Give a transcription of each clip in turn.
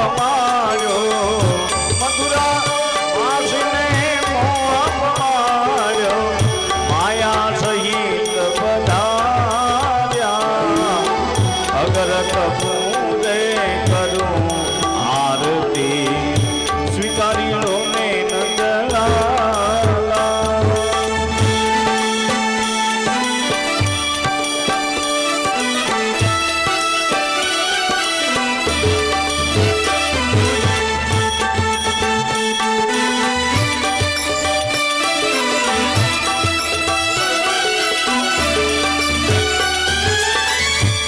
પમાડ્યો મથુરા વાસને મોહ પમાડ્યો માયા સહિત પધાર્યા અગર કપૂરે કરું આરતી સ્વીકારી લો ને નંદલાલા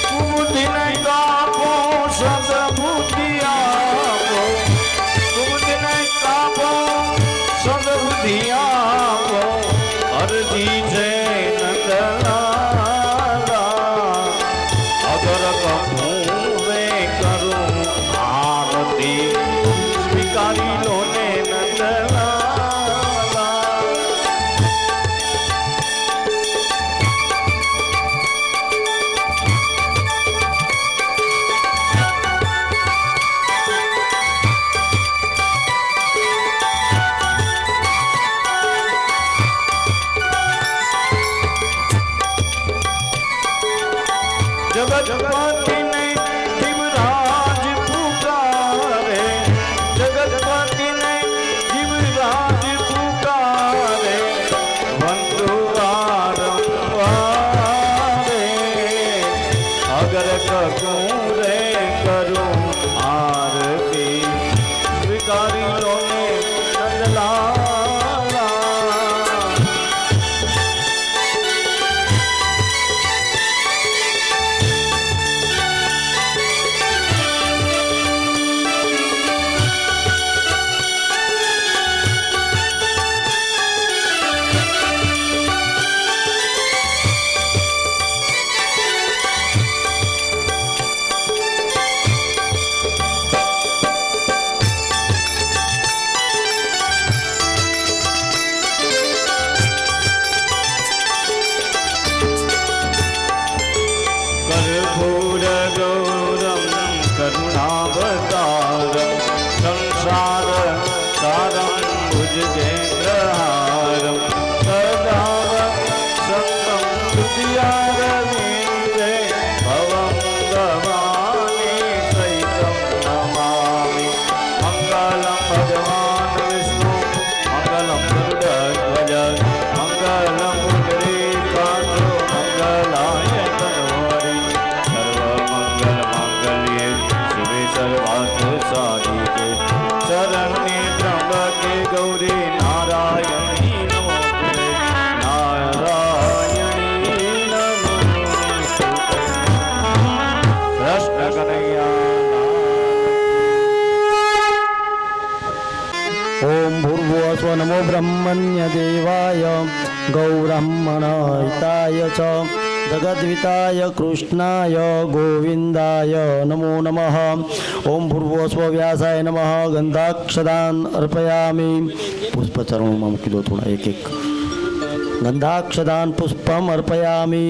કુમુદિને કાપો સદબુદ્ધિ આપો કુમુદિને કાપો સદબુદ્ધિ આપો અરજી છે નંદલાલા અગર કપૂરે કરું આરતી સ્વીકારી લો ને નંદલાલા જગતપતિ ને જીવરાજ પુકારે જગતપતિ ને જીવરાજ પુકારે વંદુવારે અગર કકુરે કરું આરતી સ્વીકારી લો ને નંદલાલા कर्पूर गौरम करुणावतारम संसार सारम भुजगेन्द्रहारम सदा संगम तुद्यारविंदे भवं भवानी सहितं नमामि मंगलम भगवान विष्णु मंगलम गरुडध्वज मंगलम पुंडरीकाक्षो मंगलाय तनोहरि सर्वमंगल मांगल्ये शिवे सर्वार्थ साधिके शरण्ये त्र्यंबके गौरी नारायणी नमोस्तुते नारायणी नमोस्तुते कृष्ण कन्हैया ओम भूर्भुवस्व नमो ब्रह्मण्य देवाय गौब्रह्मणहिताय च जगद्विताय कृष्णाय गोविंदाय नमो नमः। ओम भूर्भुवस्व व्यासाय नमः। गंधाक्षदान अर्पयामि। पुष्पचरणों में मूकी दो थोड़ा एक एक। गंधाक्षदान पुष्पम अर्पयामि।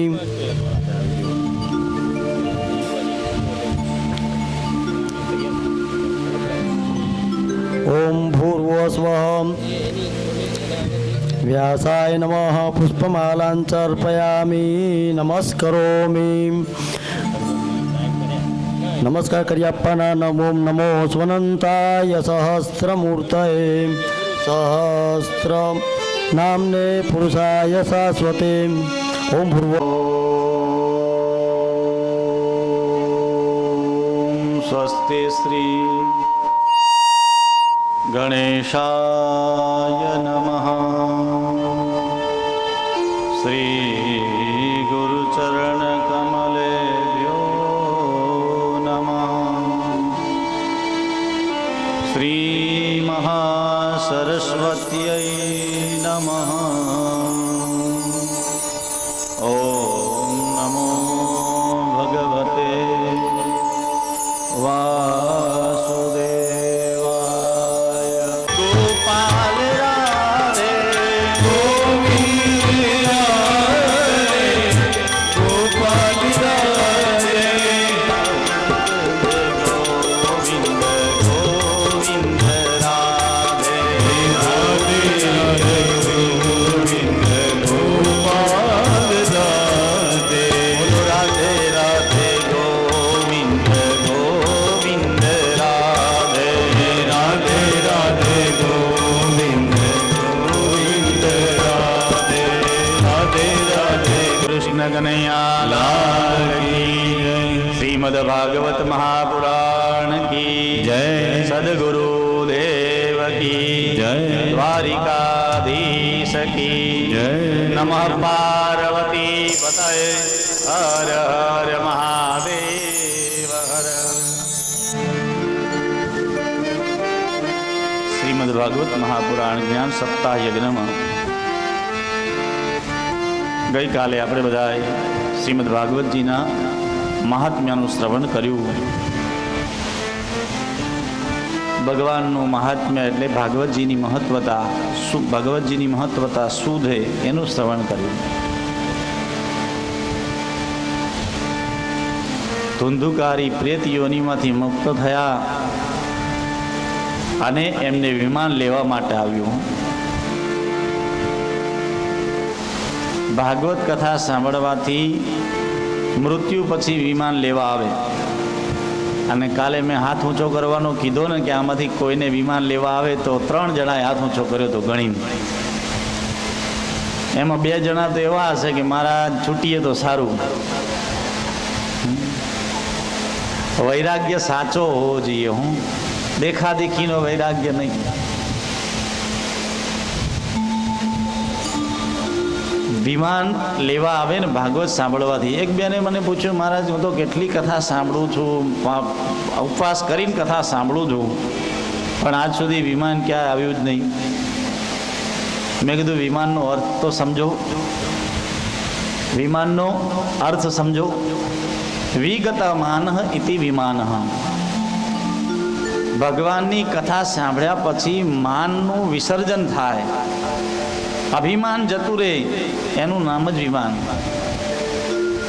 ओम भूर्भुवस्वः व्यासाय नमः। पुष्पमालांच अर्पयामि। नमस्करोमि। नमस्कार करियाप्पाना नमो नमो स्वनंताय सहस्रमूर्तये सहस्र नामने पुरुषाय शाश्वते। ओम भूर्भुव स्वस्ति श्री गणेशाय नमः। श्री गुरुचरण कमलेभ्यो नमः। श्री महासरस्वत्यै नमः। ओम नमो भगवते वासुदेवाय। गोपाल राधे गोविंद राधे गोपाल राधे गोविंद गोविंद સદગુરુદેવ કી જય. દ્વારિકાધીશ કી જય. નમઃ પાર્વતી પતયે હર હર મહાદેવ હર. શ્રીમદ ભાગવત મહાપુરાણ જ્ઞાન સપ્તાહ યજ્ઞમાં ગઈકાલે આપણે બધાએ શ્રીમદ ભાગવતજીના મહાત્મ્યનું શ્રવણ કર્યું. ભગવાનનું મહાત્મ્ય એટલે ભાગવતજીની મહત્વતા, ભગવતજીની મહત્વતા શું છે એનું શ્રવણ કર્યું. ધુંધુકારી પ્રેત યોનિમાંથી મુક્ત થયા અને એમને વિમાન લેવા માટે આવ્યું. ભાગવત કથા સાંભળવાથી મૃત્યુ પછી વિમાન લેવા આવે. અને કાલે મેં હાથ ઊંચો કરવાનો કીધો ને કે આમાંથી કોઈને વિમાન લેવા આવે તો 3 જણાએ હાથ ઊંચો કર્યો તો ગણીને. એમાં 2 જણા તો એવા હશે કે મારા છૂટીએ તો સારું. વૈરાગ્ય સાચો હોવો જોઈએ. હું દેખાદેખીનો વૈરાગ્ય નહીં. વિમાન લેવા આવે ને ભાગવત સાંભળવાથી. એક બેને મને પૂછ્યું, મહારાજ હું તો કેટલી કથા સાંભળું છું, ઉપવાસ કરીને કથા સાંભળું છું, પણ આજ સુધી વિમાન ક્યાં આવ્યું જ નહીં. મેં કીધું વિમાનનો અર્થ તો સમજો. વિમાનનો અર્થ સમજો. વિગતમાન ઇતિ વિમાન. ભગવાનની કથા સાંભળ્યા પછી માનનું વિસર્જન થાય, અભિમાન જતું રહે, એનું નામ જ વિમાન.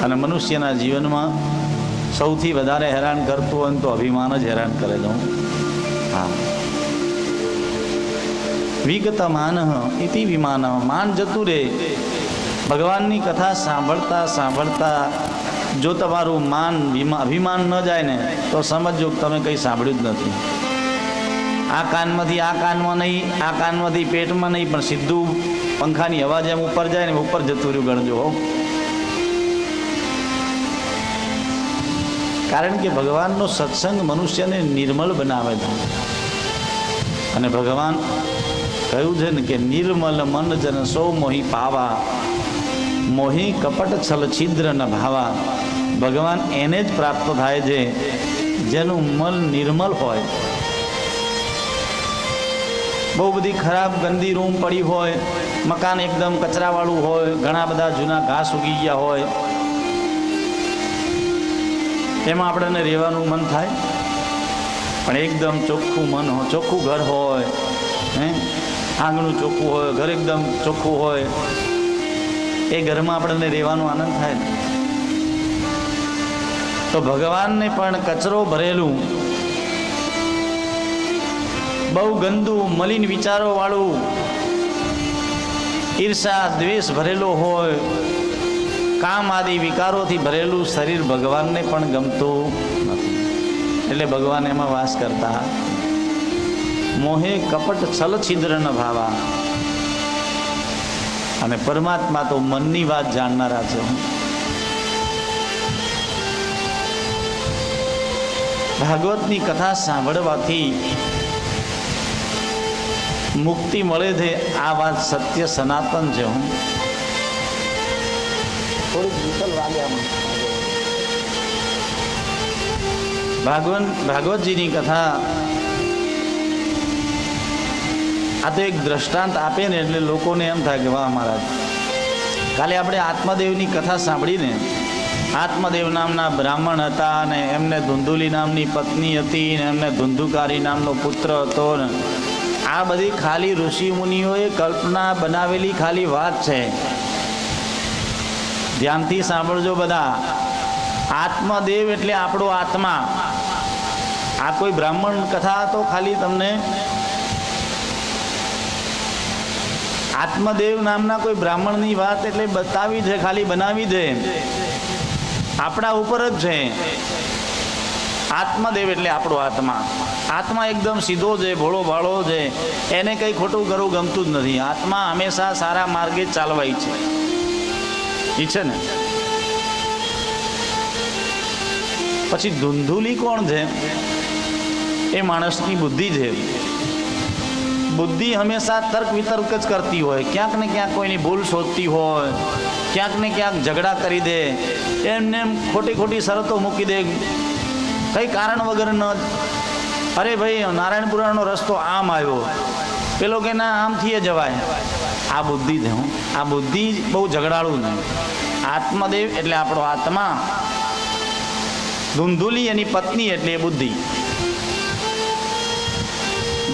અને મનુષ્યના જીવનમાં સૌથી વધારે હેરાન કરતું હોય તો અભિમાન જ હેરાન કરે છે. હા, વિગતમાન ઇતિ વિમાન. માન જતું રહે. ભગવાનની કથા સાંભળતા સાંભળતા જો તમારું માન અભિમાન ન જાય ને તો સમજો તમે કંઈ સાંભળ્યું જ નથી. આ કાનમાંથી આ કાનમાં નહીં, આ કાનમાંથી પેટમાં નહીં, પણ સીધું પંખાની હવા જેમ ઉપર જાય ને ઉપર જતું રહ્યું ગણજો. કારણ કે ભગવાનનો સત્સંગ મનુષ્યને નિર્મલ બનાવે છે. અને ભગવાન કહ્યું છે ને કે નિર્મલ મન જન સૌ મોહી પાવા, મોહી કપટ છલ છિદ્ર ન ભાવા. ભગવાન એને જ પ્રાપ્ત થાય છે જેનું મન નિર્મલ હોય. બહુ બધી ખરાબ ગંદી રૂમ પડી હોય, મકાન એકદમ કચરાવાળું હોય, ઘણા બધા જૂના ઘાસ ઉગી ગયા હોય, એમાં આપણને રહેવાનું મન થાય. પણ એકદમ ચોખ્ખું મન હોય, ચોખ્ખું ઘર હોય, આંગણું ચોખ્ખું હોય, ઘર એકદમ ચોખ્ખું હોય, એ ઘરમાં આપણને રહેવાનો આનંદ થાય. તો ભગવાનને પણ કચરો ભરેલું, બહુ ગંદુ મલિન વિચારો વાળું, ઈર્ષા દ્વેષ ભરેલો હોય, કામ આદિ વિકારોથી ભરેલું શરીર ભગવાનને પણ ગમતું નથી. એટલે ભગવાન એમાં વાસ કરતા. મોહે કપટ છલ છિદ્ર ન ભાવા. અને પરમાત્મા તો મનની વાત જાણનારા છે. ભાગવતની કથા સાંભળવાથી મુક્તિ મળે છે. આ વાત સત્ય સનાતન છે. હું ભાગવતજીની કથા આ તો એક દ્રષ્ટાંત આપે ને એટલે લોકોને એમ થાય કે વાહ મહારાજ. કાલે આપણે આત્મદેવની કથા સાંભળીને, આત્મદેવ નામના બ્રાહ્મણ હતા અને એમને ધુંધુલી નામની પત્ની હતી ને એમને ધુંધુકારી નામનો પુત્ર હતો ને આ બધી ખાલી ઋષિ મુનિઓએ કલ્પના બનાવેલી ખાલી વાત છે. ધ્યાનથી સાંભળજો બધા. આત્મદેવ એટલે આપણો આત્મા. આ કોઈ બ્રાહ્મણ કથા તો ખાલી તમને આત્મદેવ નામના કોઈ બ્રાહ્મણની વાત એટલે બતાવી છે, ખાલી બનાવી છે, આપણા ઉપર જ છે. આત્મદેવ એટલે આપણો આત્મા. આત્મા એકદમ સીધો છે, ભોળો ભાળો છે, એને કંઈ ખોટું કરવું ગમતું જ નથી. આત્મા હંમેશા સારા માર્ગે જ ચાલવાય છે. ઈ છે ને. પછી ધુંધુલી કોણ છે? એ માણસની બુદ્ધિ છે. બુદ્ધિ હંમેશા તર્ક વિતર્ક જ કરતી હોય, ક્યાંક ને ક્યાંક કોઈની ભૂલ શોધતી હોય, ક્યાંક ને ક્યાંક ઝઘડા કરી દે, એમને એમ ખોટી ખોટી શરતો મૂકી દે, કંઈ કારણ વગર ન. અરે ભાઈ નારાયણપુરાનો રસ્તો આમ આવ્યો, પેલો કે ના આમથી જવાય. આ બુદ્ધિ છે. આ બુદ્ધિ બહુ ઝઘડાળું નહીં. આત્મદેવ એટલે આપણો આત્મા, ધુંધુલી એની પત્ની એટલે એ બુદ્ધિ.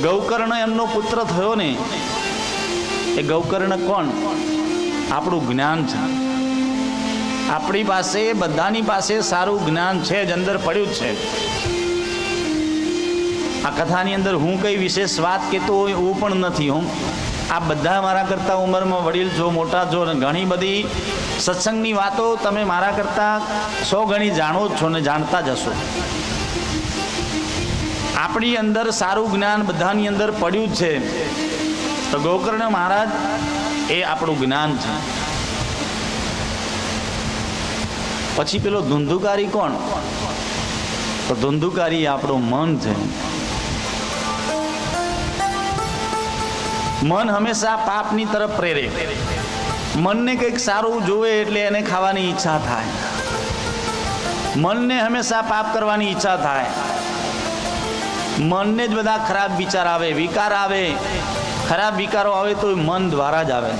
ગૌકર્ણ એમનો પુત્ર થયો ને, એ ગૌકર્ણ કોણ? આપણું જ્ઞાન છે. આપણી પાસે બધાની પાસે સારું જ્ઞાન છે જ, અંદર પડ્યું જ છે. આ કથાની અંદર હું કઈ વિશેષ વાત કહેતો હોય એવું પણ નથી. હું આ બધા મારા કરતાં ઉંમરમાં વડીલ છો, મોટા છો, ને ઘણી બધી સત્સંગની વાતો તમે મારા કરતાં 100 ગણી જાણો જ છો ને જાણતા જ હશો. આપણી અંદર સારું જ્ઞાન બધાની અંદર પડ્યું જ છે. તો ગોકર્ણ મહારાજ એ આપણું જ્ઞાન છે. પછી પેલો ધુંધુકારી કોણ? તો ધુંધુકારી આપણું મન છે. મન હંમેશા પાપની તરફ પ્રેરે. મનને કંઈક સારું જોવે એટલે એને ખાવાની ઈચ્છા થાય. મનને હંમેશા પાપ કરવાની ઈચ્છા થાય. મનને જ બધા ખરાબ વિચાર આવે, વિકાર આવે. ખરાબ વિકારો આવે તો મન દ્વારા જ આવે.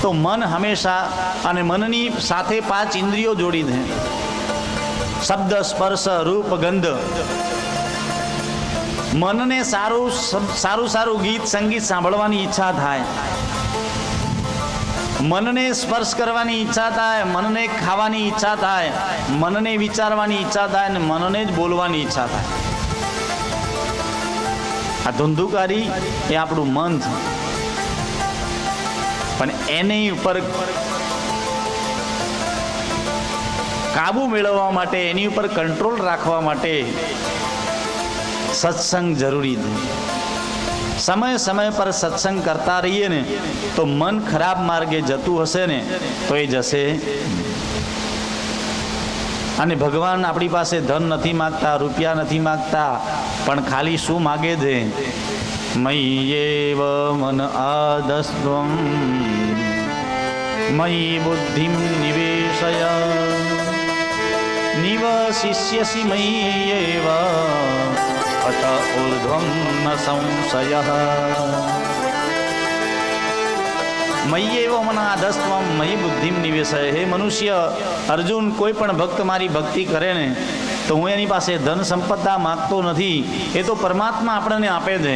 તો મન હંમેશા, અને મનની સાથે 5 ઇન્દ્રિયો જોડી દે: શબ્દ, સ્પર્શ, રૂપ, ગંધ. મનને સારું ગીત સંગીત સાંભળવાની ઈચ્છા થાય, મનને સ્પર્શ કરવાની ઈચ્છા થાય, મનને ખાવાની ઈચ્છા થાય, મનને વિચારવાની ઈચ્છા થાય, અને મનને જ બોલવાની ઈચ્છા થાય. આ ધુંધુકારી એ આપણું મન છે. પણ એની ઉપર કાબુ મેળવવા માટે, એની ઉપર કંટ્રોલ રાખવા માટે સત્સંગ જરૂરી છે. સમય સમય પર સત્સંગ કરતા રહીએ ને તો મન ખરાબ માર્ગે જતું હશે ને તો એ જશે. અને ભગવાન આપણી પાસે ધન નથી માગતા, રૂપિયા નથી માગતા, પણ ખાલી શું માગે છે? મય્યેવ મન આદસ્ત્વં મયી બુદ્ધિમ નિવેશય નિવસિષ્યસि મય્યેવ અત ઊર્ધ્વં ન સંશયઃ. મય્યેવ મન આદસ્ત્વં મયી બુદ્ધિમ નિવેશય. હે મનુષ્ય, અર્જુન, કોઈ પણ ભક્ત મારી ભક્તિ કરે ને તો હું એની પાસે ધન સંપદા માગતો નથી. એ તો પરમાત્મા આપણને આપે છે.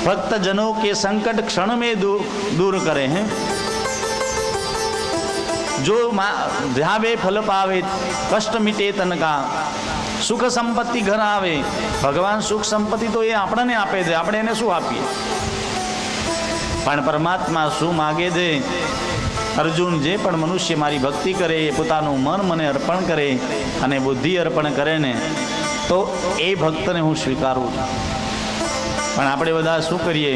ભક્તજનો કે સંકટ ક્ષણ में दूर करे हैं. जो ध्यावे फल पावे कष्ट मिटे तन का. સુખ સંપત્તિ ઘર આવે. ભગવાન સુખ સંપત્તિ તો એ આપણને આપે છે, આપણે એને શું આપીએ? પણ પરમાત્મા શું માગે છે? અર્જુન, જે પણ મનુષ્ય મારી ભક્તિ કરે, એ પોતાનું મન મને અર્પણ કરે અને બુદ્ધિ અર્પણ કરે ને તો એ ભક્તને હું સ્વીકારું છું. પણ આપણે બધા શું કરીએ?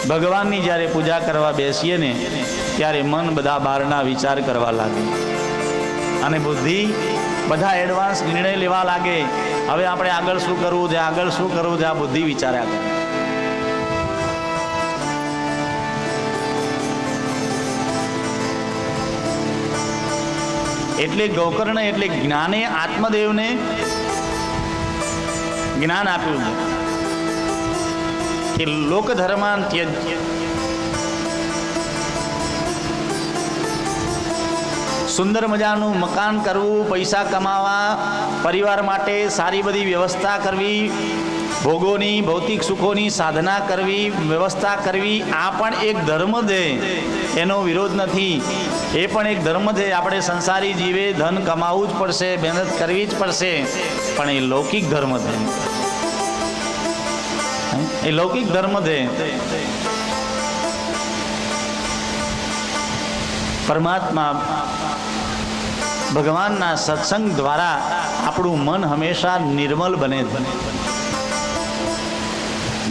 ભગવાનની જ્યારે પૂજા કરવા બેસીએ ને ત્યારે મન બધા બહારના વિચાર કરવા લાગે અને બુદ્ધિ બધા એડવાન્સ નિર્ણય લેવા લાગે. હવે આપણે આગળ શું કરવું છે, આગળ શું કરવું છે, આ બુદ્ધિ વિચાર્યા કરે. એટલે ગૌકર્ણ એટલે જ્ઞાને આત્મદેવને જ્ઞાન આપ્યું છે કે લોક ધર્માન ત્યજ્ય. સુંદર મજાનું મકાન કરવું, પૈસા કમાવા, પરિવાર માટે સારી બધી વ્યવસ્થા કરવી, ભોગોની ભૌતિક સુખોની સાધના કરવી, વ્યવસ્થા કરવી, આ પણ એક ધર્મ છે. એનો વિરોધ નથી. એ પણ એક ધર્મ છે. આપણે સંસારી જીવે ધન કમાવું જ પડશે, મહેનત કરવી જ પડશે, પણ એ લૌકિક ધર્મ છે. એ લૌકિક ધર્મ છે. પરમાત્મા ભગવાનના સત્સંગ દ્વારા આપણું મન હંમેશા નિર્મલ બને છે.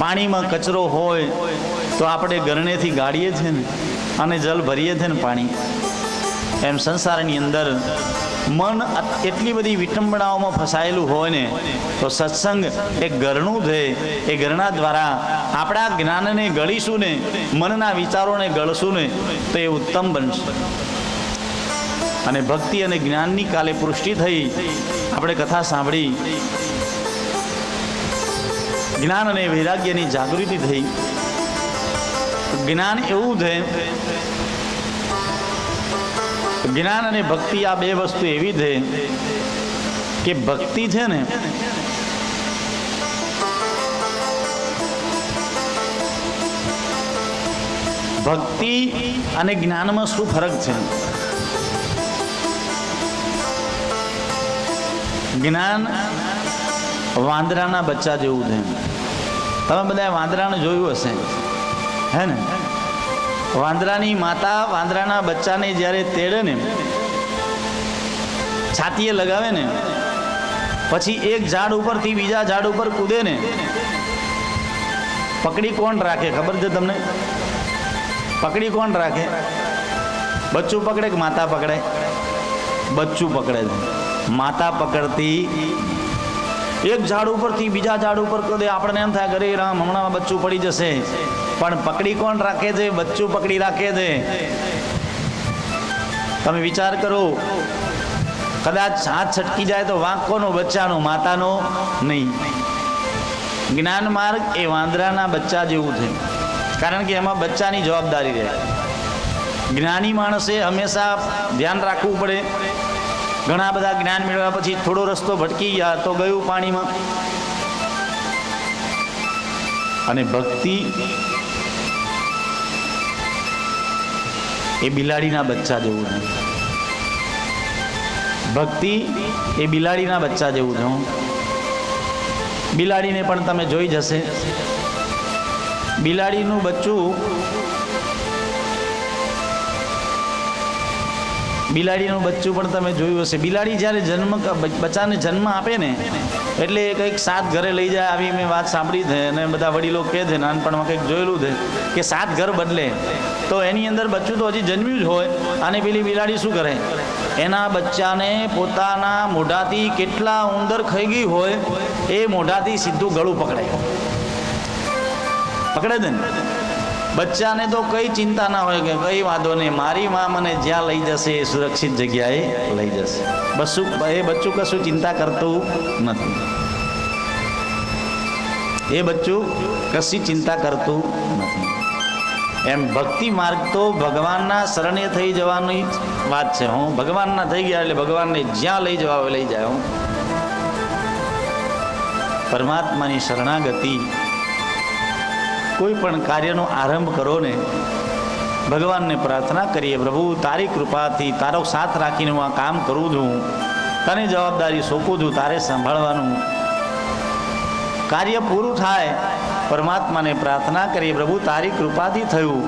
પાણીમાં કચરો હોય તો આપણે ગરણેથી ગાળીએ છીએ ને અને જલ ભરીએ છીએ ને પાણી. એમ સંસારની અંદર મન એટલી બધી વિટંબણાઓમાં ફસાયેલું હોય ને તો સત્સંગ એ ઘરનું છે. એ ઘરના દ્વારા આપણા જ્ઞાનને ગળીશું ને, મનના વિચારોને ગળશું ને તો એ ઉત્તમ બનશે. અને ભક્તિ અને જ્ઞાનની કાલે પુષ્ટિ થઈ. આપણે કથા સાંભળી, જ્ઞાન અને વૈરાગ્યની જાગૃતિ થઈ. જ્ઞાન એવું છે, જ્ઞાન અને ભક્તિ આ બે વસ્તુ એવી છે કે ભક્તિ છે ને ભક્તિ અને જ્ઞાનમાં શું ફરક છે? જ્ઞાન વાંદરાના બચ્ચા જેવું છે. તમે બધા વાંદરાને જોયું હશે, હે ને? વાંદરાની માતા વાંદરાના બચ્ચાને જ્યારે તેડે ને, છાતીએ લગાવે ને, પછી એક ઝાડ ઉપરથી બીજા ઝાડ ઉપર કૂદે ને, પકડી કોણ રાખે ખબર છે તમને? પકડી કોણ રાખે? બચ્ચું પકડે કે માતા પકડે? બચ્ચું પકડે છે. માતા પકડતી એક ઝાડ ઉપરથી બીજા ઝાડ ઉપર કૂદે, આપણને એમ થાય અરે રામ હમણાં બચ્ચું પડી જશે, પણ પકડી કોણ રાખે છે? બચ્ચું પકડી રાખે છે. તમે વિચાર કરો, કદાચ હાથ છટકી જાય તો વાંક કોનો? બચ્ચાનો, માતાનો નહીં. જ્ઞાન માર્ગ એ વાંદરાના બચ્ચા જેવું છે, કારણ કે એમાં બચ્ચાની જવાબદારી રહે. જ્ઞાની માણસે હંમેશા ધ્યાન રાખવું પડે. ઘણા બધા જ્ઞાન મેળવ્યા પછી થોડો રસ્તો ભટકી ગયા તો ગયું પાણીમાં. અને ભક્તિ એ બિલાડીના બચ્ચા જેવું છે. ભક્તિ એ બિલાડીના બચ્ચા જેવું છે. બિલાડીને પણ તમે જોઈ જશે, બિલાડીનું બચ્ચું, બિલાડીનું બચ્ચું પણ તમે જોયું હશે. બિલાડી જ્યારે બચ્ચાને જન્મ આપે ને એટલે કંઈક 7 ઘરે લઈ જાય. આવી મેં વાત સાંભળી છે અને બધા વડીલો કહે છે, નાનપણમાં કંઈક જોયેલું છે કે 7 ઘર બદલે તો એની અંદર બચ્ચું તો હજી જન્મ્યું જ હોય. અને પેલી બિલાડી શું કરે? એના બચ્ચાને પોતાના મોઢાથી કેટલા ઉંદર ખાઈ ગઈ હોય એ મોઢાથી સીધું ગળું પકડે છે ને. બચ્ચાને તો કઈ ચિંતા ના હોય કે કઈ વાંધો નહીં, મારી માં મને જ્યાં લઈ જશે એ સુરક્ષિત જગ્યાએ લઈ જશે. એ બચ્ચું કશું ચિંતા કરતું નથી. એ બચ્ચું કશી ચિંતા કરતું નથી. એમ ભક્તિ માર્ગ તો ભગવાનના શરણે થઈ જવાની વાત છે. હું ભગવાનના થઈ ગયા એટલે ભગવાનને જ્યાં લઈ જવા હોય લઈ જાય. હું પરમાત્માની શરણાગતિ, કોઈ પણ કાર્યનો આરંભ કરો ને, ભગવાનને પ્રાર્થના કરીએ, પ્રભુ તારી કૃપાથી તારો સાથ રાખીને હું આ કામ કરું છું, તને જવાબદારી સોંપું છું, તારે સંભાળવાનું. કાર્ય પૂરું થાય, પરમાત્માને પ્રાર્થના કરીએ, પ્રભુ તારી કૃપાથી થયું,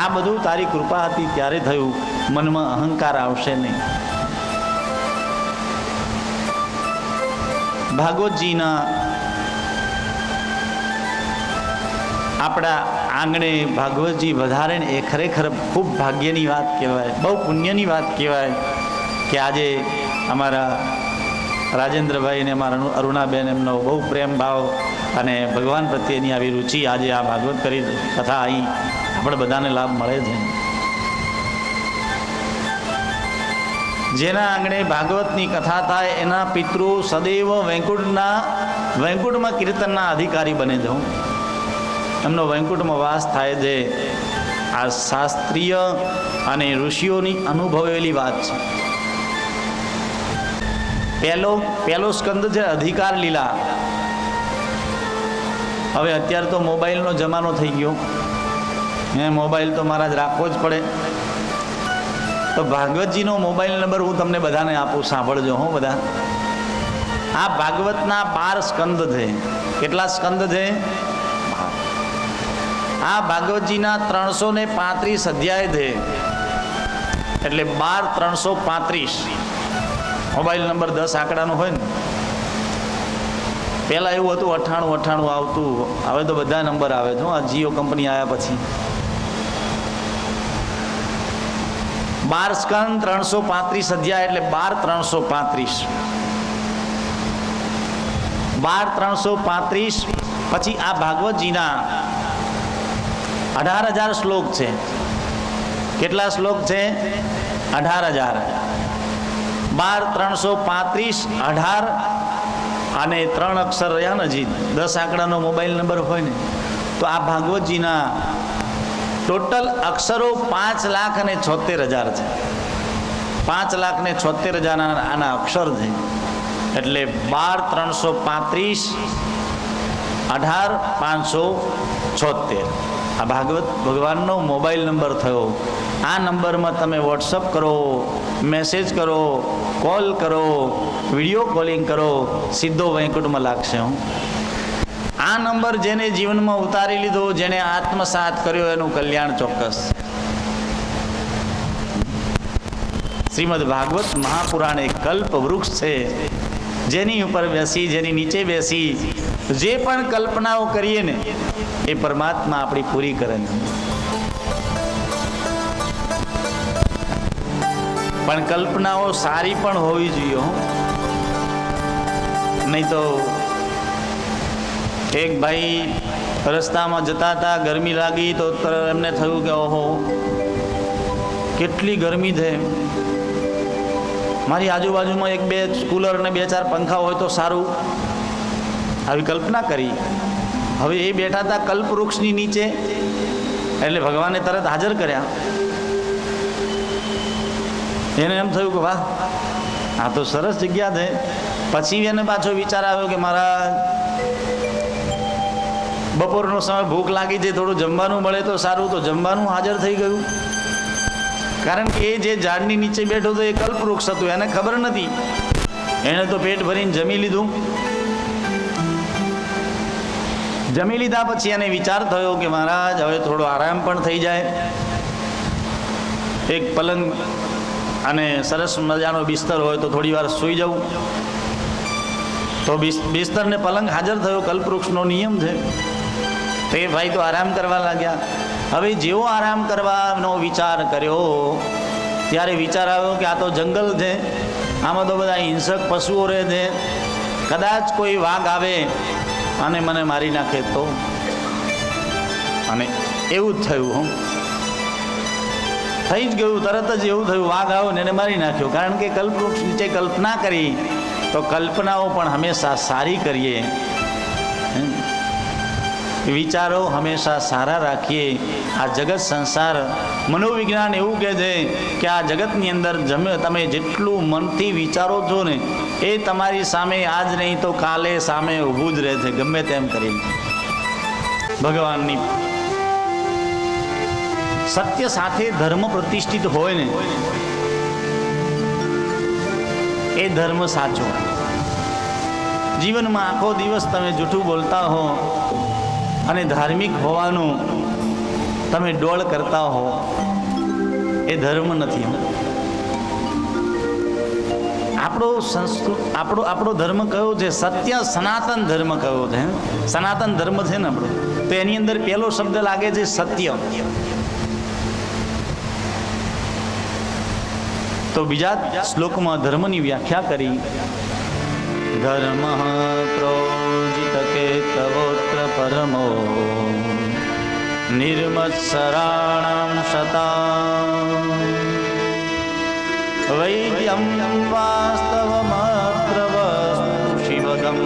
આ બધું તારી કૃપા હતી ત્યારે થયું, મનમાં અહંકાર આવશે નહીં. ભાગવતજીના આપણા આંગણે ભાગવતજી વધારે ને એ ખરેખર ખૂબ ભાગ્યની વાત કહેવાય, બહુ પુણ્યની વાત કહેવાય કે આજે અમારા રાજેન્દ્રભાઈ ને અમારા અરુણાબેન એમનો બહુ પ્રેમ ભાવ અને ભગવાન પ્રત્યેની આવી રુચિ, આજે આ ભાગવત કરી કથા અહીં આપણે બધાને લાભ મળે છે. જેના આંગણે ભાગવતની કથા થાય એના પિતૃ સદૈવ વૈકુંઠમાં કીર્તનના અધિકારી બને છે. એમનો વૈકુંઠમાં વાસ થાય છે. આ શાસ્ત્રીય અને ઋષિઓની અનુભવેલી વાત છે. પહેલો સ્કંદ છે અધિકાર લીલા. હવે અત્યારે તો મોબાઈલનો જમાનો થઈ ગયો, મોબાઈલ તો મારા જ રાખવો જ પડે. તો ભાગવતજીનો મોબાઈલ નંબર હું તમને બધાને આપું, સાંભળજો હો બધા. આ ભાગવતના 12 સ્કંદ છે. કેટલા સ્કંદ છે? આ ભાગવતજીના 335 અધ્યાય છે, એટલે 12 335. મોબાઈલ નંબર 10 આંકડાનો હોય ને. પહેલાં એવું હતું 98 આવતું, હવે તો બધા નંબર આવે છે. આ જીઓ કંપની આવ્યા પછી 12 સ્કંદ 335 અધ્યાય એટલે 12 335 પછી આ ભાગવતજીના 18,000 શ્લોક છે. કેટલા શ્લોક છે? 18,000. 12 335 18 અને 3 અક્ષર રહ્યા ને જી 10 આંકડાનો મોબાઈલ નંબર હોય ને તો આ ભાગવતજીના ટોટલ અક્ષરો 5,76,000 છે. 5,76,000 આના અક્ષર છે. એટલે 12 335 18 576 આ ભાગવત ભગવાનનો મોબાઈલ નંબર થયો. આ નંબરમાં તમે વોટ્સઅપ કરો, મેસેજ કરો, કોલ કરો, વિડીયો કોલિંગ કરો, સીધો વૈકુંઠમાં લાગશે. આ નંબર જેને જીવનમાં ઉતારી લીધો, જેને આત્મસાત કર્યો, એનું કલ્યાણ ચોક્કસ. શ્રીમદ ભાગવત મહાપુરાણ એક કલ્પ વૃક્ષ છે. જેની ઉપર બેસી, જેની નીચે બેસી જે પણ કલ્પનાઓ કરીએ ને એ પરમાત્મા આપણી પૂરી કરે ને. પણ કલ્પનાઓ સારી પણ હોવી જોઈએ. નહીં તો એક ભાઈ રસ્તામાં જતા હતા, ગરમી લાગી તો એમને થયું કે ઓહો કેટલી ગરમી છે, મારી આજુબાજુમાં 1-2 કુલર ને 2-4 પંખા હોય તો સારું. આવી કલ્પના કરી. હવે એ બેઠા હતા કલ્પવૃક્ષની નીચે એટલે ભગવાને તરત હાજર કર્યા. એને એમ થયું કે વાહ આ તો સરસ જગ્યા છે. પછી એને પાછો વિચાર આવ્યો કે મારા બપોરનો સમય ભૂખ લાગી છે, થોડું જમવાનું મળે તો સારું. તો જમવાનું હાજર થઈ ગયું. કારણ કે એ જે ઝાડની નીચે બેઠો હતો એ કલ્પવૃક્ષ હતું, એને ખબર નથી. એને તો પેટ ભરીને જમી લીધું. જમી લીધા પછી એને વિચાર થયો કે મહારાજ હવે થોડો આરામ પણ થઈ જાય. એક પલંગ અને સરસ મજાનો બિસ્તર હોય તો થોડી વાર સૂઈ જવું. તો બિસ્તર ને પલંગ હાજર થયો, કલ્પવૃક્ષનો નિયમ છે. તો એ ભાઈ તો આરામ કરવા લાગ્યા. હવે જેવો આરામ કરવાનો વિચાર કર્યો ત્યારે વિચાર આવ્યો કે આ તો જંગલ છે, આમાં તો બધા હિંસક પશુઓ રહે છે, કદાચ કોઈ વાઘ આવે અને મને મારી નાખે તો. અને એવું જ થયું. થઈ જ ગયું. તરત જ એવું થયું, વાઘ આવ્યો ને એને મારી નાખ્યો. કારણ કે કલ્પવૃક્ષ નીચે કલ્પના કરી તો કલ્પનાઓ પણ હંમેશા સારી કરીએ, વિચારો હંમેશા સારા રાખીએ. આ જગત સંસાર મનોવિજ્ઞાન એવું કહે છે કે આ જગતની અંદર તમે જેટલું મનથી વિચારો છો ને એ તમારી સામે આજ નહીં તો કાલે સામે ઊભું જ રહે છે, ગમે તેમ કરીને. ભગવાનની સત્ય સાથે ધર્મ પ્રતિષ્ઠિત હોય ને એ ધર્મ સાચો. જીવનમાં આખો દિવસ તમે જૂઠું બોલતા હો અને ધાર્મિક હોવાનું તમે ડોળ કરતા હો એ ધર્મ નથી. આપણો ધર્મ કયો છે? સત્ય સનાતન ધર્મ કયો છે? સનાતન ધર્મ છે ને આપણો, તો એની અંદર પહેલો શબ્દ લાગે છે સત્ય. તો બીજા શ્લોકમાં ધર્મની વ્યાખ્યા કરી. ધર્મ પ્રોજિત કેતવોત્ર પરમો નિર્મત્સરાણામ શતા વૈદ્યમ વાસ્તવમાત્ર વસ્તુ શિવદમ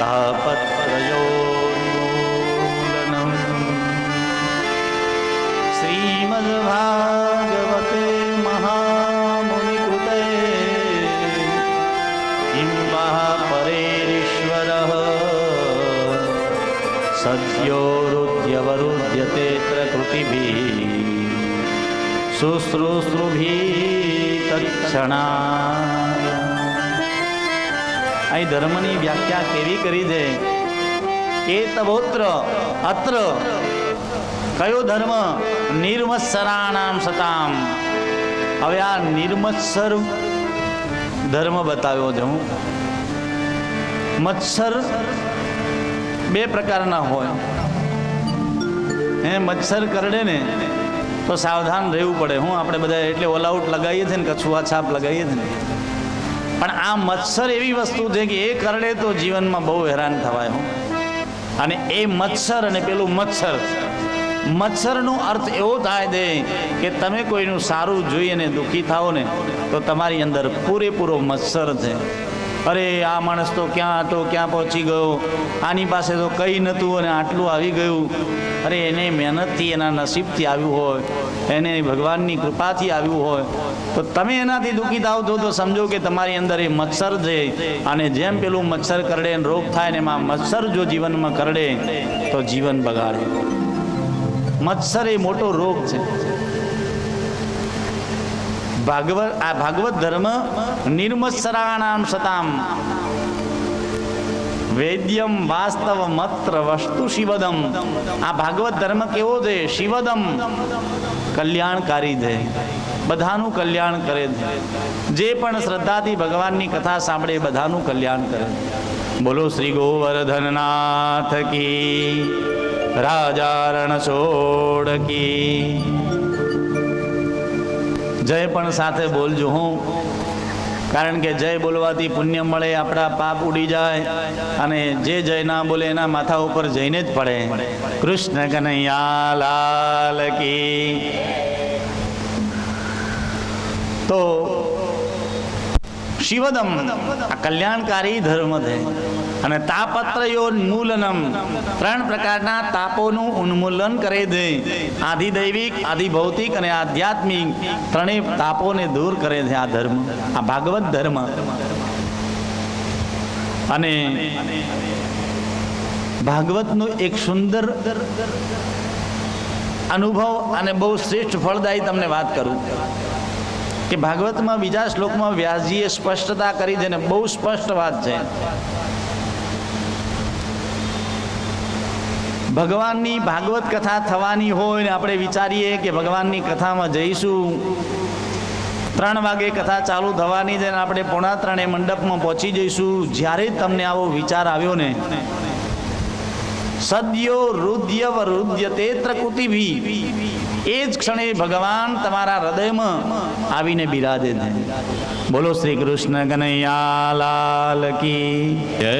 તાપત્રયોન્મૂલનમ. શ્રીમદ્ભાગવતે મહામુનિકૃતે પરેરીશ્વરઃ સદ્યોરુદ્યવરુદ્યતેત્ર કૃતિભિઃ શુશ્રૂષૃભિઃ તત્ક્ષણાય. અહીં ધર્મની વ્યાખ્યા કેવી કરી છે? કેતવોત્ર અત્ર કયો ધર્મ? નિર્મત્સરાણામ સતામ. હવે આ નિર્મત્સર ધર્મ બતાવ્યો છે. હું મત્સર બે પ્રકારના હોય. મચ્છર કરડે ને તો સાવધાન રહેવું પડે. હું આપણે બધા એટલે ઓલ આઉટ લગાવીએ છીએ ને કછુઆ છાપ લગાવીએ છીએ ને, પણ આ મચ્છર એવી વસ્તુ છે કે એ કરડે તો જીવનમાં બહુ હેરાન થવાય. હું અને એ મચ્છર અને પેલું મચ્છરનો અર્થ એવો થાય છે કે તમે કોઈનું સારું જોઈને દુઃખી થાઓ ને તો તમારી અંદર પૂરેપૂરો મચ્છર છે. અરે આ માણસ તો ક્યાં હતો, ક્યાં પહોંચી ગયો, આની પાસે તો કંઈ નહોતું અને આટલું આવી ગયું. અરે એને મહેનતથી એના નસીબથી આવ્યું હોય, એને ભગવાનની કૃપાથી આવ્યું હોય, તો તમે એનાથી દુઃખી થાવ છો તો સમજો કે તમારી અંદર એ મચ્છર છે. અને જેમ પેલું મચ્છર કરડે રોગ થાય ને એમાં મચ્છર જો જીવનમાં કરડે તો જીવન બગાડે. મચ્છર એ મોટો રોગ છે. ભાગવત ધર્મ નિર્મત્સરાણામ સતામ વેદ્યમ વાસ્તવ મત્ર વસ્તુ શિવદમ. આ ભાગવત ધર્મ કેવો છે? શિવદમ, કલ્યાણકારી છે, બધાનું કલ્યાણ કરે છે. જે પણ શ્રદ્ધાથી ભગવાનની કથા સાંભળે બધાનું કલ્યાણ કરે. બોલો શ્રી ગોવર્ધનનાથ કી, રાજા રણછોડ કી જય. પણ સાથે બોલજો હું, કારણ કે જય બોલવાથી પુણ્ય મળે, આપણા પાપ ઉડી જાય. અને જે જય ના બોલે એના માથા ઉપર જઈને જ પડે. કૃષ્ણ કનૈયા લાલ કી. તો શિવદમ આ કલ્યાણકારી ધર્મ છે. અને તાપત્રયોન્મૂલનમ, 3 પ્રકારના તાપોનું ઉન્મૂલન કરે છે. આધિદૈવિક, આધિભૌતિક અને આધ્યાત્મિક ત્રણેય તાપોને દૂર કરે છે આ ધર્મ, આ ભાગવત ધર્મ. અને ભાગવતનો એક સુંદર અનુભવ અને બહુ શ્રેષ્ઠ ફળદાયી તમને વાત કરું કે ભાગવતમાં બીજા શ્લોકમાં વ્યાસજીએ સ્પષ્ટતા કરી છે ને બહુ સ્પષ્ટ વાત છે. ભગવાનની ભાગવત કથા થવાની હોય ને આપણે વિચારીએ કે ભગવાનની કથામાં જઈશું, 3 વાગે કથા ચાલુ થવાની છે ને આપણે 2:45 મંડપમાં પહોંચી જઈશું. જ્યારે તમને આવો વિચાર આવ્યો ને, સદ્યો રુદ્ય વરુદ્ય તેત્ર કુતિભી, એ જ ક્ષણે ભગવાન તમારા હૃદયમાં આવીને બિરાજે છે. બોલો શ્રી કૃષ્ણ કનૈયા લાલ કી જય.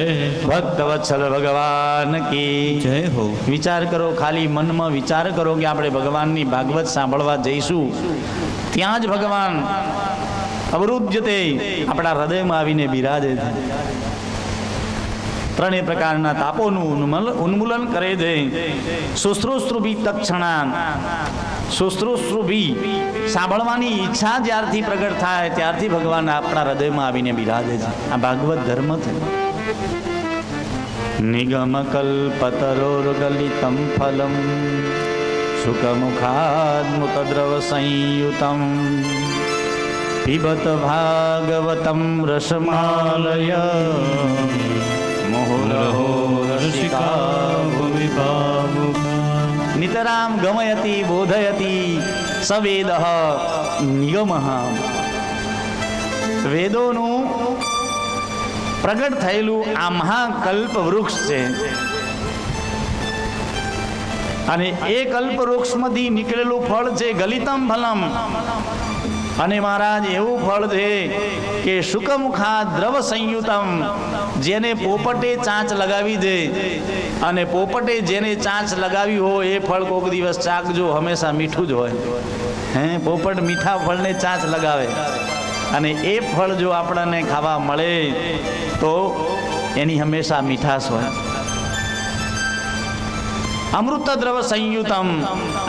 ભક્ત વત્સલ ભગવાન કી જય હો. વિચાર કરો, ખાલી મનમાં વિચાર કરો કે આપણે ભગવાનની ભાગવત સાંભળવા જઈશું, ત્યાં જ ભગવાન અવરુદ્ધતે આપણા હૃદયમાં આવીને બિરાજે છે. 3 પ્રકારના તાપોનું ઉન્મૂલન કરે છે. શુશ્રુષુભી તક્ષણા, શુશ્રુષુભી સાંભળવાની ઈચ્છા જ્યારથી પ્રગટ થાય ત્યારથી ભગવાન આપણા હૃદયમાં આવીને બિરાજે છે. આ ભાગવત ધર્મ છે. નિગમ કલ્પતરોર્ગલિતમ ફલમ સુખમુખાદ્મુતદ્રવ સંયુતમ પિબત ભાગવતમ રસમાલય મુહુર્હો રસિકા ભુવિ ભાવુકા. નિતરામ ગમયતિ બોધયતિ સવેદ નિગમ. વેદોનું પ્રગટ થયેલું આ મહાકલ્પ વૃક્ષ છે. અને એ કલ્પ વૃક્ષમાંથી નીકળેલું ફળ છે ગલિતમ ફલમ. અને મહારાજ એવું ફળ છે કે શુકમુખા દ્રવ સંયુતમ, જેને પોપટે ચાંચ લગાવી દે, અને પોપટે જેને ચાંચ લગાવી હોય એ ફળ કોઈક દિવસ ચાખજો, હંમેશા મીઠું જ હોય. પોપટ મીઠા ફળને ચાંચ લગાવે, અને એ ફળ જો આપણને ખાવા મળે તો એની હંમેશા મીઠાશ હોય. અમૃત દ્રવ સંયુતમ,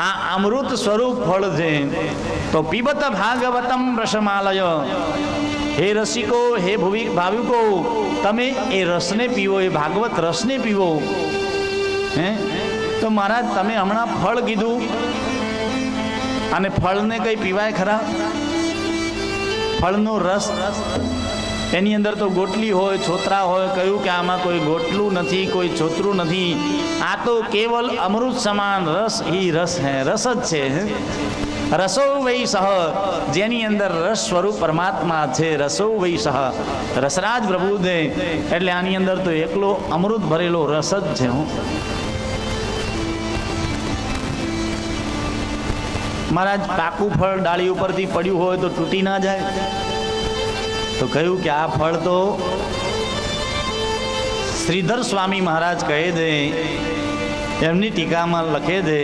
આ અમૃત સ્વરૂપ ફળ છે. તો પીબત ભાગવતમ રસમાલય, હે રસિકો, હે ભાવિકો, તમે એ રસને પીવો, એ ભાગવત રસને પીવો. તો મહારાજ તમે હમણાં ફળ કીધું, અને ફળને કઈ પીવાય ખરા? ફળનો રસ, એની અંદર તો ગોટલી હોય, છોતરા હોય. કહ્યું કે આમાં કોઈ ગોટલું નથી, કોઈ છોતરું નથી. આ તો કેવલ અમૃત સમાન રસ ही રસ હે, રસ જ છે. રસો વૈ સહ, જેની અંદર રસ સ્વરૂપ પરમાત્મા છે. રસો વૈ સહ, રસરાજ પ્રભુ છે. એટલે આની અંદર તો એકલો અમૃત ભરેલો રસ જ છે. મહારાજ પાકું ફળ ડાળી ઉપરથી પડ્યું હોય તો તૂટી ના જાય? તો કહ્યું કે આ ફળ તો શ્રીધર સ્વામી મહારાજ કહે છે, એમની ટીકામાં લખે છે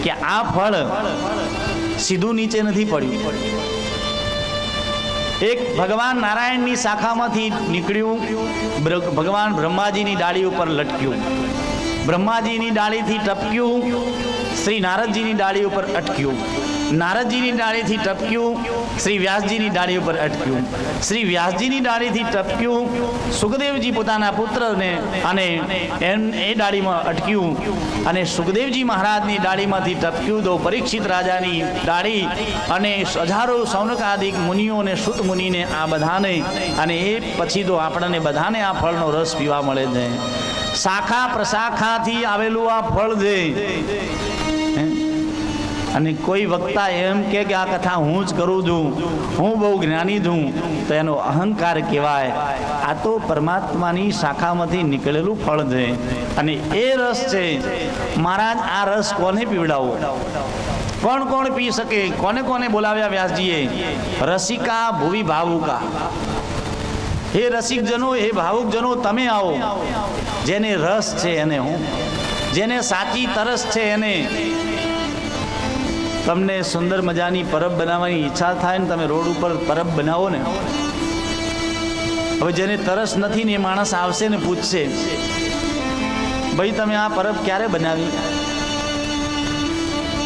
કે આ ફળ સીધું નીચે નથી પડ્યું. એક ભગવાન નારાયણની શાખામાંથી નીકળ્યું, ભગવાન બ્રહ્માજીની ડાળી ઉપર લટક્યું, બ્રહ્માજીની ડાળીથી ટપક્યું, શ્રી નારદજીની ડાળી ઉપર અટક્યું, નારદજીની ડાળીથી ટપક્યું, શ્રી વ્યાસજીની ડાળી ઉપર અટક્યું, શ્રી વ્યાસજીની ડાળીથી ટપક્યું, સુખદેવજી પોતાના પુત્રને અને એ ડાળીમાં અટક્યું, અને સુખદેવજી મહારાજની ડાળીમાંથી ટપક્યું તો પરીક્ષિત રાજાની ડાળી અને હજારો સૌનકાદિક મુનિઓ અને સુત મુનિને આ બધાને, અને એ પછી તો આપણને બધાને આ ફળનો રસ પીવા મળે છે. શાખા પ્રશાખાથી આવેલું આ ફળ છે. અને કોઈ વક્તા એમ કે આ કથા હું જ કરું છું, હું બહુ જ્ઞાની છું, તો એનો અહંકાર કહેવાય. આ તો પરમાત્માની શાખામાંથી નીકળેલું ફળ છે, અને એ રસ છે. મહારાજ આ રસ કોને પીવડાવો? કોણ કોણ પી શકે? કોને કોને બોલાવ્યા વ્યાસજીએ? રસિકા ભુવિ ભાવુકા. હે રસિકજનો, હે ભાવુકજનો, તમે આવો. જેને રસ છે એને, હું જેને સાચી તરસ છે એને. તમને સુંદર મજાની પરબ બનાવવાની ઈચ્છા થાય ને તમે રોડ ઉપર પરબ બનાવો ને, હવે જેને તરસ નથી ને એ માણસ આવશે ને પૂછશે, ભાઈ તમે આ પરબ ક્યારે બનાવી?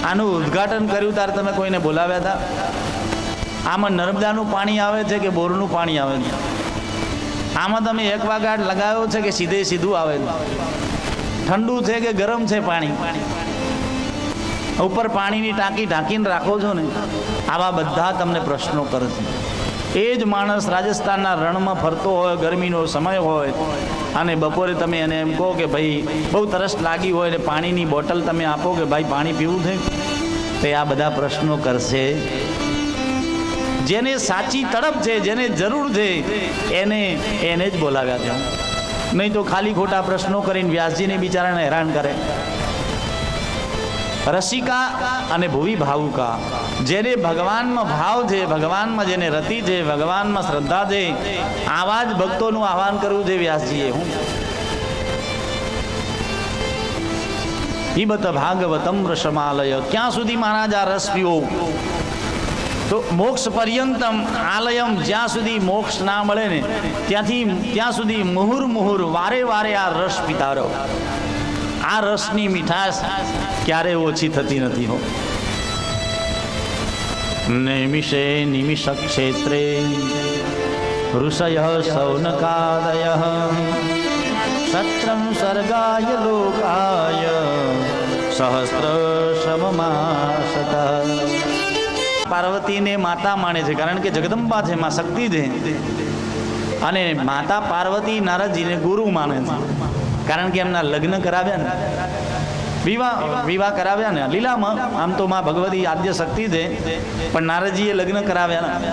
આનું ઉદ્ઘાટન કર્યું ત્યારે તમે કોઈને બોલાવ્યા હતા? આમાં નર્મદાનું પાણી આવે છે કે બોરનું પાણી આવે છે? આમાં તમે એક્વાગાર્ડ લગાવ્યો છે કે સીધે સીધું આવે છે? ઠંડુ છે કે ગરમ છે પાણી? ઉપર પાણીની ટાંકી ઢાંકીને રાખો છો ને? આવા બધા તમને પ્રશ્નો કરશે. એ જ માણસ રાજસ્થાનના રણમાં ફરતો હોય, ગરમીનો સમય હોય, અને બપોરે તમે એને એમ કહો કે ભાઈ બહુ તરસ લાગી હોય ને પાણીની બોટલ તમે આપો કે ભાઈ પાણી પીવું છે, તે આ બધા પ્રશ્નો કરશે. જેને સાચી તડપ છે, જેને જરૂર છે, એને જ બોલાવ્યા છે. નહીં તો ખાલી ખોટા પ્રશ્નો કરીને વ્યાસજીને બિચારાને હેરાન કરે. રસિકા અને ભુવિ ભાવુકા. જેને ભગવાનમાં ભાવ છે, ભગવાનમાં જેને રતિ છે, ભગવાનમાં શ્રદ્ધા છે, આવા જ ભક્તોનું આહવાન કરવું છે વ્યાસજીએ. હું હિબત ભાગવતમ રસમાલય. ક્યાં સુધી મહારાજ આ રસ પીવો? તો મોક્ષ પર્યંતમ આલયમ. જ્યાં સુધી મોક્ષ ના મળે ને ત્યાં સુધી મુહુર મુહુર વારે વારે આ રસ પીતા રહો. આ રસની મીઠાશ ક્યારે ઓછી થતી નથી. હો નિમિષે નિમિષ ક્ષેત્રે ઋષય સૌનકાદય સત્રમ સર્ગાય લોકાય સહસ્ર સમમાસત. પાર્વતીને માતા માને છે, કારણ કે જગદંબા છે, માં શક્તિ છે. અને માતા પાર્વતી નારદજીને ગુરુ માને છે, કારણ કે એમના લગ્ન કરાવ્યા ને, વિવાહ કરાવ્યા ને લીલામાં. આમ તો માં ભગવતી આદ્ય શક્તિ છે, પણ નારદજીએ લગ્ન કરાવ્યા ને.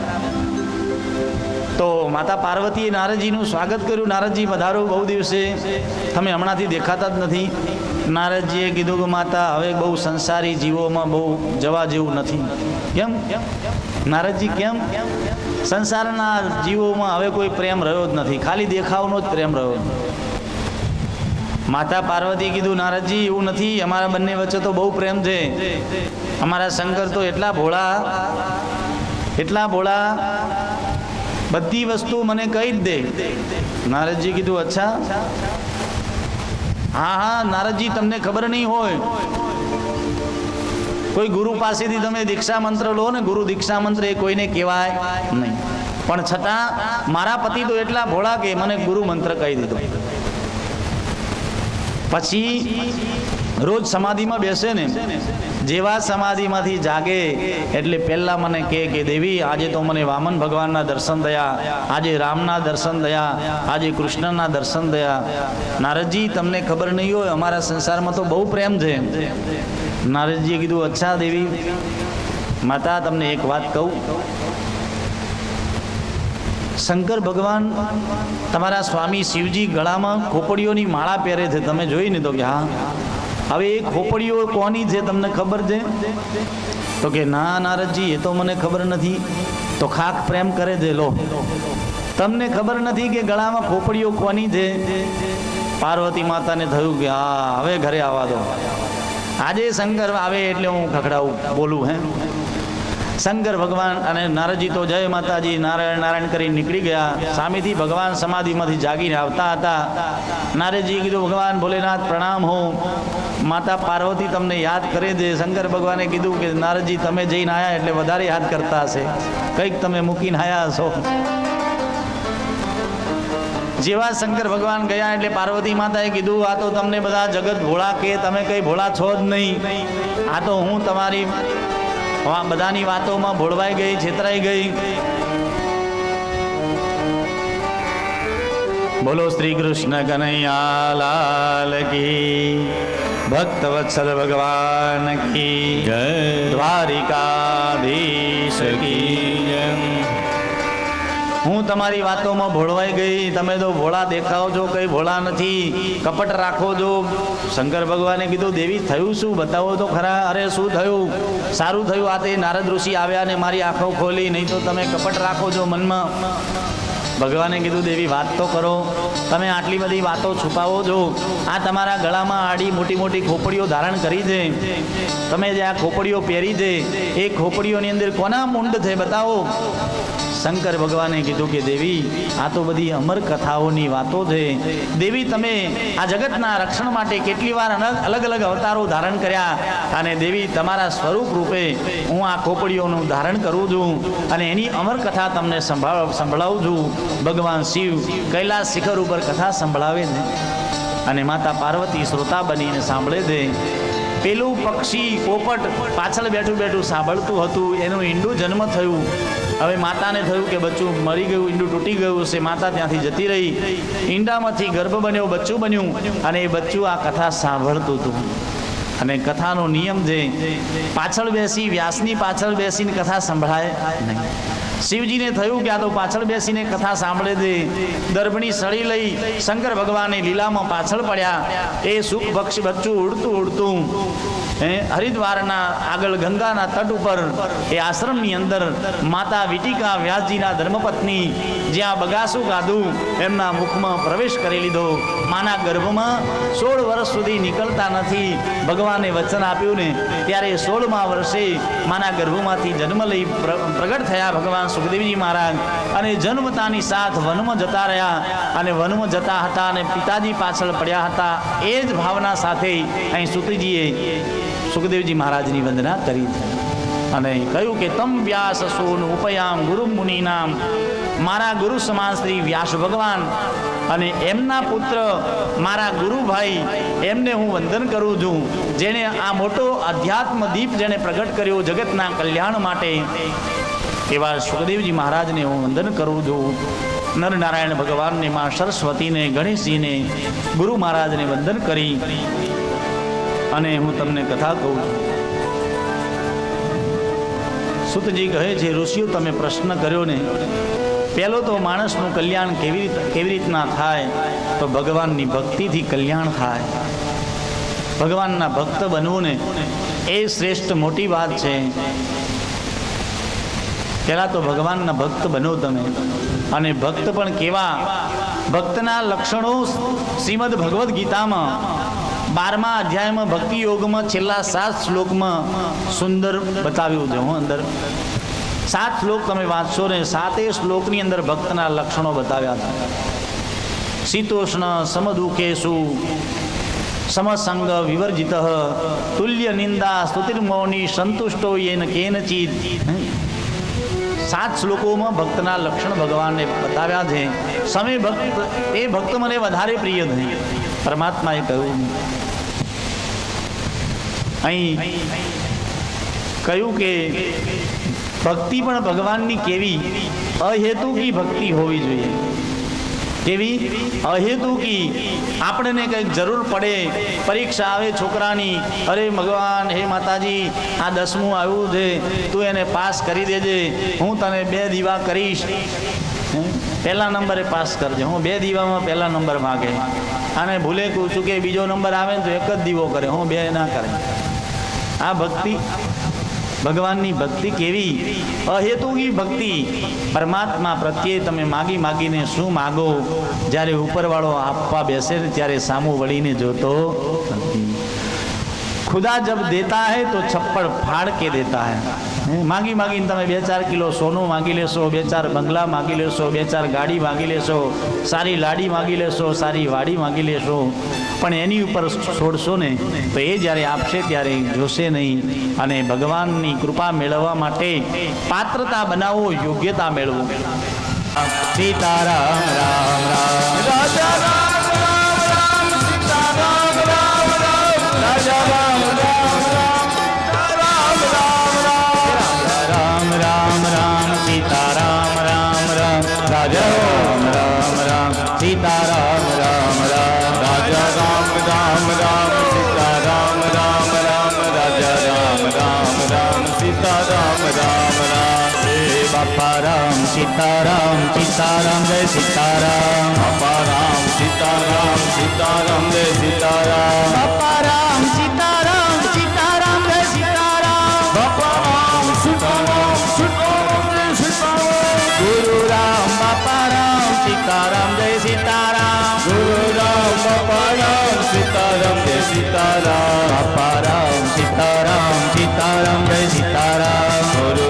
તો માતા પાર્વતીએ નારદજીનું સ્વાગત કર્યું. નારદજી પધારો, બહુ દિવસે તમે હમણાંથી દેખાતા જ નથી. નારદજીએ કીધું કે માતા હવે બહુ સંસારી જીવોમાં બહુ જવા જેવું નથી. કેમ નારદજી? કેમ? સંસારના જીવોમાં હવે કોઈ પ્રેમ રહ્યો જ નથી, ખાલી દેખાવનો જ પ્રેમ રહ્યો. માતા પાર્વતી કીધું નારદજી એવું નથી, અમારા બંને વચ્ચે તો બહુ પ્રેમ છે. અમારા શંકર તો એટલા ભોળા, બધી વસ્તુ મને કહી જ દે. નારદજી કીધું અચ્છા? હા નારદજી, તમને ખબર નહીં હોય, કોઈ ગુરુ પાસેથી તમે દીક્ષા મંત્ર લો ને, ગુરુ દીક્ષા મંત્ર એ કોઈને કહેવાય નહીં, પણ છતાં મારા પતિ તો એટલા ભોળા કે મને ગુરુ મંત્ર કહી દીધો. પછી રોજ સમાધિમાં બેસે ને, જેવા સમાધિમાંથી જાગે એટલે પહેલા મને કહે કે દેવી આજે તો મને વામન ભગવાનના દર્શન થયા, આજે રામના દર્શન થયા, આજે કૃષ્ણના દર્શન થયા. નારદજી તમને ખબર નહીં હોય, અમારા સંસારમાં તો બહુ પ્રેમ છે. નારદજીએ કીધું અચ્છા દેવી, માતા તમને એક વાત કહું, શંકર ભગવાન તમારા સ્વામી શિવજી ગળામાં ખોપડીઓની માળા પહેરે છે, તમે જોઈ ને? તો કે હા. હવે એ ખોપડીઓ કોની છે તમને ખબર છે? તો કે ના નારદજી, એ તો મને ખબર નથી. તો ખાક પ્રેમ કરે છે, લો. તમને ખબર નથી કે ગળામાં ખોપડીઓ કોની છે? પાર્વતી માતાને થયું કે હા, હવે ઘરે આવવા દો. આજે શંકર આવે એટલે હું ખખડાવું, બોલું. હે શંકર ભગવાન અને નારદજી તો જય માતાજી નારાયણ નારાયણ કરી નીકળી ગયા. સામેથી ભગવાન સમાધિમાંથી જાગીને આવતા હતા. નારદજી કીધું, ભગવાન ભોલેનાથ પ્રણામ હો, માતા પાર્વતી તમને યાદ કરે છે. શંકર ભગવાને કીધું કે નારદજી, તમે જઈને આવ્યા એટલે વધારે યાદ કરતા હશે, કંઈક તમે મૂકીને આવ્યા હશો. જેવા શંકર ભગવાન ગયા એટલે પાર્વતી માતાએ કીધું, આ તો તમને બધા જગત ભોળા કે, તમે કઈ ભોળા છો જ નહીં. આ તો હું તમારી બધાની વાતોમાં ભોળવાઈ ગઈ, છેતરાઈ ગઈ. બોલો શ્રી કૃષ્ણ કનૈયા લાલ કી, ભક્ત વત્સલ ભગવાન કી જય. દ્વારિકાધીશ કી જય. હું તમારી વાતોમાં ભોળવાઈ ગઈ, તમે તો ભોળા દેખાવ છો, કઈ ભોળા નથી, કપટ રાખો છો. શંકર ભગવાને કીધું, દેવી થયું શું, બતાવો તો ખરા. અરે શું થયું? સારું થયું આ તે નારદ ઋષિ આવ્યા ને મારી આંખો ખોલી, નહીં તો તમે કપટ રાખો છો મનમાં. ભગવાને કીધું, દેવી વાત તો કરો, તમે આટલી બધી વાતો છુપાવો છો. આ તમારા ગળામાં આડી મોટી મોટી ખોપડીઓ ધારણ કરી છે, તમે જે આ ખોપડીઓ પહેરી છે, એ ખોપડીઓની અંદર કોના મુંડ છે, બતાવો. શંકર ભગવાને કીધું કે દેવી, આ તો બધી અમર કથાઓની વાતો છે. દેવી, તમે આ જગતના રક્ષણ માટે કેટલી વાર અલગ અલગ અવતારો ધારણ કર્યા, અને દેવી તમારા સ્વરૂપ રૂપે હું આ ખોપડીઓનું ધારણ કરું છું, અને એની અમર કથા તમને સંભળાવું છું. ભગવાન શિવ કૈલાસ શિખર ઉપર કથા સંભળાવે છે, અને માતા પાર્વતી શ્રોતા બનીને સાંભળે છે. પેલું પક્ષી પોપટ પાછળ બેઠું બેઠું સાંભળતું હતું, એનું ઈંડું જન્મ થયું. હવે માતાને થયું કે બચ્ચું મરી ગયું, ઈંડું તૂટી ગયું છે. માતા ત્યાંથી જતી રહી, ઈંડામાંથી ગર્ભ બન્યો, બચ્ચું બન્યું, અને એ બચ્ચું આ કથા સાંભળતું હતું. અને કથાનો નિયમ છે, પાછળ બેસી, વ્યાસની પાછળ બેસીને કથા સંભળાય નહીં. શિવજીને થયું કે આ તો પાછળ બેસીને કથા સાંભળે છે. દર્ભની સળી લઈ શંકર ભગવાને લીલામાં પાછળ પડ્યા. એ સુખ પક્ષી બચ્ચું ઉડતું ઉડતું હરિદ્વારના આગળ ગંગાના તટ ઉપર એ આશ્રમની અંદર માતા વિટિકા વ્યાસજીના ધર્મપત્ની જ્યાં બગાસું ગાધું એમના મુખમાં પ્રવેશ કરી લીધો. માના ગર્ભમાં 16 વર્ષ સુધી નીકળતા નથી. ભગવાને વચન આપ્યું ને ત્યારે 16મા વર્ષે માના ગર્ભમાંથી જન્મ લઈ પ્રગટ થયા ભગવાન સુખદેવજી મહારાજ, અને જન્મતાની સાથ વનમાં જતા રહ્યા, અને વનમાં જતા હતા અને પિતાજી પાછળ પડ્યા હતા. એ જ ભાવના સાથે અહીં સુતજીએ સુખદેવજી મહારાજની વંદના કરી અને કહ્યું કે તમ વ્યાસ સોન ઉપયામ ગુરુ મુનિનામ, મારા ગુરુ સમાન શ્રી વ્યાસ ભગવાન અને એમના પુત્ર મારા ગુરુભાઈ, એમને હું વંદન કરું છું, જેણે આ મોટો અધ્યાત્મ દીપ જેણે પ્રગટ કર્યો જગતના કલ્યાણ માટે. એવા સુખદેવજી મહારાજને હું વંદન કરું છું. નરનારાયણ ભગવાનને, મા સરસ્વતીને, ગણેશજીને, ગુરુ મહારાજને વંદન કરી અને હું તમને કથા કહું છું. સુતજી કહે છે, ઋષિઓ તમે પ્રશ્ન કર્યો ને, પહેલો તો માણસનું કલ્યાણ કેવી રીતના થાય, તો ભગવાનની ભક્તિથી કલ્યાણ થાય. ભગવાનના ભક્ત બનવું ને એ શ્રેષ્ઠ મોટી વાત છે. પહેલા તો ભગવાનના ભક્ત બનો તમે, અને ભક્ત પણ કેવા, ભક્તના લક્ષણો શ્રીમદ ભગવદ્ ગીતામાં 12મા અધ્યાયમાં ભક્તિ યોગમાં છેલ્લા 7 શ્લોકમાં સુંદર બતાવ્યું છે. હું અંદર 7 શ્લોક તમે વાંચશો ને, 7 શ્લોકની અંદર ભક્તના લક્ષણો બતાવ્યા હતા. શીતોષ્ણ સમદુઃખેષુ સમસંગ વિવર્જિત તુલ્ય નિંદા સ્તુતિર્મૌની સંતુષ્ટો યેન કેનચિત. 7 શ્લોકોમાં ભક્તના લક્ષણ ભગવાનને બતાવ્યા છે. સમય ભક્ત, એ ભક્ત મને વધારે પ્રિય છે. પરમાત્માએ કહ્યું, અહીં કહ્યું કે ભક્તિ પણ ભગવાનની કેવી અહેતુકી ભક્તિ હોવી જોઈએ. કેવી અહેતુકી, આપણને કંઈક જરૂર પડે, પરીક્ષા આવે છોકરાની, અરે ભગવાન હે માતાજી આ 10મું આવ્યું છે, તું એને પાસ કરી દેજે, હું તને 2 દીવા કરીશ, પહેલા નંબરે પાસ કરજે. હું 2 દીવામાં પહેલા નંબર માગે, અને ભૂલે કહું છું કે બીજો નંબર આવે ને તો 1 જ દીવો કરે, હું 2 ના કરે. આ ભક્તિ ભગવાનની ભક્તિ કેવી અહેતુકી ભક્તિ. પરમાત્મા પ્રત્યે તમે માગી માગીને શું માગો, જ્યારે ઉપરવાળો આપવા બેસે ને ત્યારે સામું વળીને જોતો નથી. ખુદા જબ દેતા હૈ તો છપ્પડ ફાડ કે દેતા હૈ. માગી માગીને તમે 2-4 કિલો સોનું માગી લેશો, 2-4 બંગલા માગી લેશો, 2-4 ગાડી માગી લેશો, સારી લાડી માગી લેશો, સારી વાડી માગી લેશો, પણ એની ઉપર છોડશો ને તો એ જ્યારે આપશે ત્યારે જોશે નહીં. અને ભગવાનની કૃપા મેળવવા માટે પાત્રતા બનાવો, યોગ્યતા મેળવો. સીતારામ રામ રામ રાજા રામ રામ રામ સીતારામ રામ રામ રાજા રામ રામ રામ રામ રામ રામ રામ રામ સીતારામ રામ રામ રાજા રામ રામ રામ સીતારામ રામ રામ રાજા રામ રામ રામ સીતારામ રામ રામ રાજા રામ રામ રામ સીતારામ રામ રામ. બાપા રામ સીતારામ સીતારામ જય સીતારામ. બાપા રામ સીતારામ સીતારામ જય સીતારામ. બાપા રામ સીતારામ સીતારામ જય સીતારામ. બાપા રામ સીતારામ સીતારામ જય સીતારામ. ગુરુ રામ બાપા રામ સીતારામ જય સીતારામ. ગુરુ રામ બાપા રામ સીતારામ જય સીતારામ. બાપા રામ સીતારામ સીતારામ જય સીતારામ. ગુરુ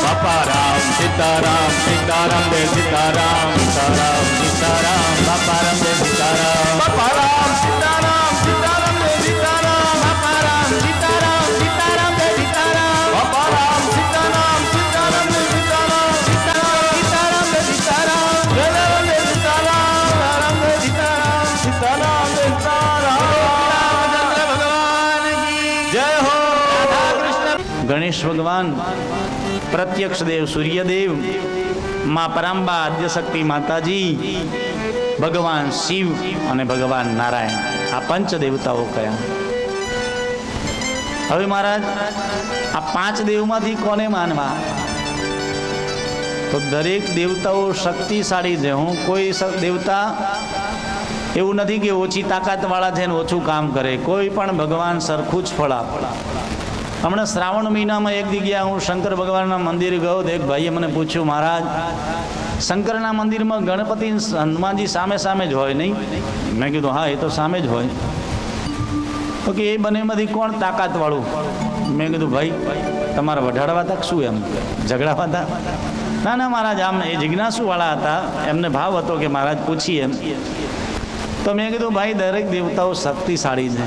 બાપા રામ સીતારામ સીતારામ જય સીતારામ. સીતારામ સીતારામ બાપા રામ જય સીતારામ. બાપા રામ સીતારામ સીતારામ જય સીતારામ. બાપા રામ સીતારામ સીતારામ જય સીતારામ. બાપા રામ સીતારામ સીતારામ જય સીતારામ. સીતારામ સીતારામ જય સીતારામ. જય રામ જય સીતારામ. રામ જય સીતારામ. સીતારામ જય સીતારામ. રામચંદ્ર ભગવાન કી જય હો. ગણેશ ભગવાન, પ્રત્યક્ષ દેવ સૂર્યદેવ, માં પરાંબા આદ્યશક્તિ માતાજી, ભગવાન શિવ અને ભગવાન નારાયણ, આ પંચ દેવતાઓ કયા. હવે મહારાજ આ 5 દેવમાંથી કોને માનવા? તો દરેક દેવતાઓ શક્તિશાળી છે. હું કોઈ દેવતા એવું નથી કે ઓછી તાકાતવાળા છે ને ઓછું કામ કરે. કોઈ પણ ભગવાન સરખું જ ફળ આપે. હમણાં શ્રાવણ મહિનામાં એક જગ્યા હું શંકર ભગવાનના મંદિર ગયો તો એક ભાઈએ મને પૂછ્યું, મહારાજ શંકરના મંદિરમાં ગણપતિ હનુમાનજી સામે સામે જ હોય નહીં? મેં કીધું હા, એ તો સામે જ હોય. તો કે એ બંનેમાંથી કોણ તાકાતવાળું? મેં કીધું ભાઈ તમારા વઢાડવા હતા શું એમ ઝઘડાવા હતા? ના ના મહારાજ, આમ એ જિજ્ઞાસુવાળા હતા, એમને ભાવ હતો કે મહારાજ પૂછીએ એમ. તો મેં કીધું ભાઈ દરેક દેવતાઓ શક્તિશાળી છે,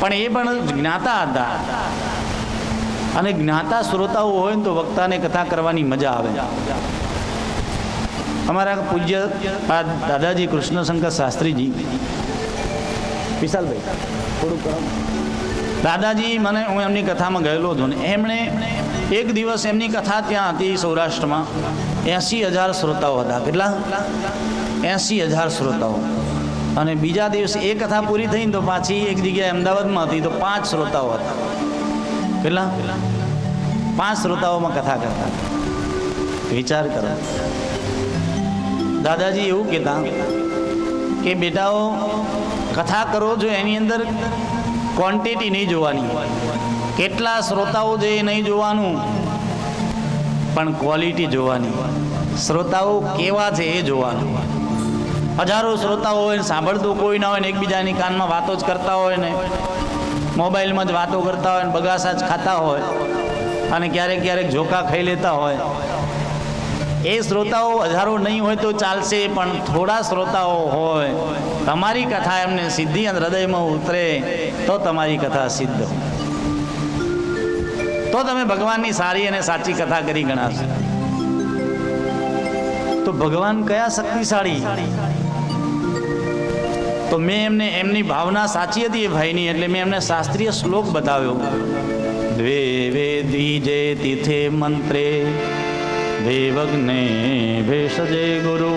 પણ એ પણ જ્ઞાતા હતા. અને જ્ઞાતા શ્રોતાઓ હોય ને તો વક્તાને કથા કરવાની મજા આવે. અમારા પૂજ્ય દાદાજી કૃષ્ણશંકર શાસ્ત્રીજી, વિશાલભાઈ થોડુંક દાદાજી, મને હું એમની કથામાં ગયેલો હતો ને એમણે એક દિવસ એમની કથા ત્યાં હતી સૌરાષ્ટ્રમાં, 80,000 શ્રોતાઓ હતા. કેટલા? 80,000 શ્રોતાઓ. અને બીજા દિવસે એ કથા પૂરી થઈને તો પાછી એક જગ્યાએ અમદાવાદમાં હતી તો 5 શ્રોતાઓ હતા. કેટલા? 5 શ્રોતાઓમાં કથા કરતા. વિચાર કરો. દાદાજી એવું કહેતા કે બેટાઓ કથા કરો છો એની અંદર ક્વોન્ટિટી નહીં જોવાની, કેટલા શ્રોતાઓ છે એ નહીં જોવાનું, પણ ક્વોલિટી જોવાની. શ્રોતાઓ કેવા છે એ જોવાનું. હજારો શ્રોતાઓ હોય ને સાંભળતું કોઈ ના હોય ને એકબીજાની કાનમાં વાતો જ કરતા હોય ને મોબાઈલમાં જ વાતો કરતા હોય ને બગાસા જ ખાતા હોય અને ક્યારેક ક્યારેક ઝોકા ખાઈ લેતા હોય. એ શ્રોતાઓ હજારો નહીં હોય તો ચાલશે, પણ થોડા શ્રોતાઓ હોય, તમારી કથા એમને સીધી અને હૃદયમાં ઉતરે તો તમારી કથા સિદ્ધ, તો તમે ભગવાનની સારી અને સાચી કથા કરી ગણાશો. તો ભગવાન કયા શક્તિશાળી? તો મેં એમને એમની ભાવના સાચી હતી એ ભાઈની, એટલે મેં એમને શાસ્ત્રીય શ્લોક બતાવ્યો. દ્વે વેદ્વિજે તિથે મંત્રે દેવગ્ને ભેષજે ગુરુ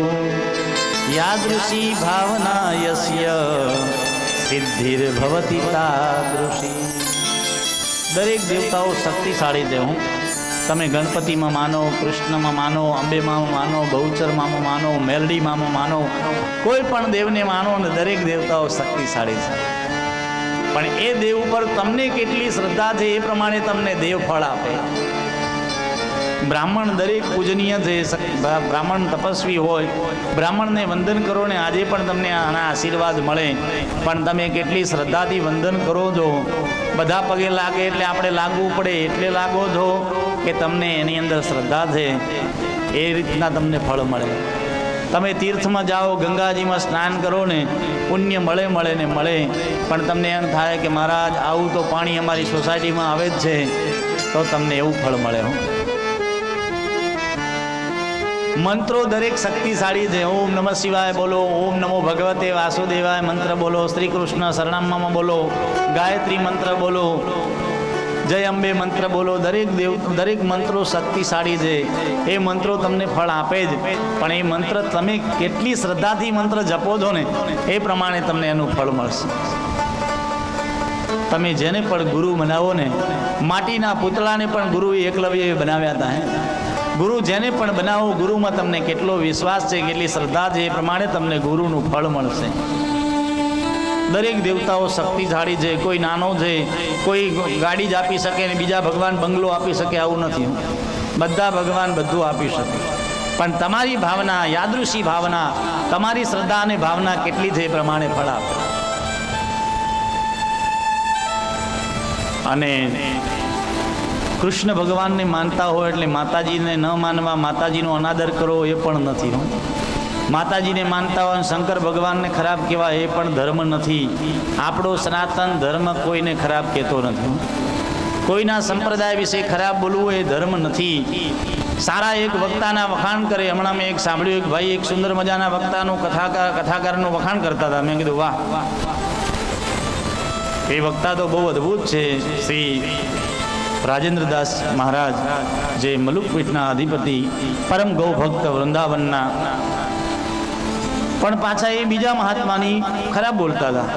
યાદૃશી ભાવના યસ્ય સિદ્ધિર્ભવતિ તાદૃશી. દરેક દેવતાઓ શક્તિશાળી છે. હું તમે ગણપતિમાં માનો, કૃષ્ણમાં માનો, અંબેમાં માનો, બહુચરમાં માનો, મેલડીમાં માનો, કોઈ પણ દેવને માનો, અને દરેક દેવતાઓ શક્તિશાળી છે. પણ એ દેવ ઉપર તમને કેટલી શ્રદ્ધા છે એ પ્રમાણે તમને દેવ ફળ આપે. બ્રાહ્મણ દરેક પૂજનીય છે. બ્રાહ્મણ તપસ્વી હોય, બ્રાહ્મણને વંદન કરો ને આજે પણ તમને આના આશીર્વાદ મળે. પણ તમે કેટલી શ્રદ્ધાથી વંદન કરો છો. બધા પગે લાગે એટલે આપણે લાગવું પડે એટલે લાગો છો કે તમને એની અંદર શ્રદ્ધા છે, એ રીતના તમને ફળ મળે. તમે તીર્થમાં જાઓ, ગંગાજીમાં સ્નાન કરો ને પુણ્ય મળે ને મળે, પણ તમને એમ થાય કે મહારાજ આવું તો પાણી અમારી સોસાયટીમાં આવે જ છે, તો તમને એવું ફળ મળે. મંત્રો દરેક શક્તિશાળી છે. ઓમ નમઃ શિવાય બોલો, ઓમ નમો ભગવતે વાસુદેવાય મંત્ર બોલો, શ્રી કૃષ્ણ શરણમમાં બોલો, ગાયત્રી મંત્ર બોલો, જય અંબે મંત્ર બોલો. દરેક મંત્રો શક્તિશાળી છે. એ મંત્રો તમને ફળ આપે જ, પણ એ મંત્ર તમે કેટલી શ્રદ્ધાથી મંત્ર જપો છો ને એ પ્રમાણે તમને એનું ફળ મળશે. તમે જેને પણ ગુરુ બનાવો ને, માટીના પૂતળાને પણ ગુરુ એકલવ્યએ બનાવ્યા હતા. ગુરુ જેને પણ બનાવો, ગુરુમાં તમને કેટલો વિશ્વાસ છે, કેટલી શ્રદ્ધા છે, એ પ્રમાણે તમને ગુરુનું ફળ મળશે. દરેક દેવતાઓ શક્તિશાળી છે. કોઈ નાનો છે, કોઈ ગાડી જ આપી શકે ને બીજા ભગવાન બંગલો આપી શકે, આવું નથી. બધા ભગવાન બધું આપી શકે, પણ તમારી ભાવના, યાદૃશી ભાવના, તમારી શ્રદ્ધા અને ભાવના કેટલી છે એ પ્રમાણે ફળ આપે. અને કૃષ્ણ ભગવાનને માનતા હોય એટલે માતાજીને ન માનવા, માતાજીનો અનાદર કરવો એ પણ નથી. માતાજીને માનતા હોય શંકર ભગવાનને ખરાબ કહેવાય એ પણ ધર્મ નથી. આપણો સનાતન ધર્મ કોઈને ખરાબ કહેતો નથી. કોઈના સંપ્રદાય વિશે ખરાબ બોલવું એ ધર્મ નથી. સારા એક વક્તાના વખાણ કરે. હમણાં મેં એક સાંભળ્યું, એક ભાઈ એક સુંદર મજાના વક્તાનું કથાકારનું વખાણ કરતા હતા. મેં કીધું વાહ, એ વક્તા તો બહુ અદ્ભુત છે. શ્રી રાજેન્દ્રદાસ મહારાજ, જે મલુકપીઠના અધિપતિ, પરમ ગૌભક્ત વૃંદાવનના, પણ પાછા એ બીજા મહાત્માની ખરાબ બોલતા હતા.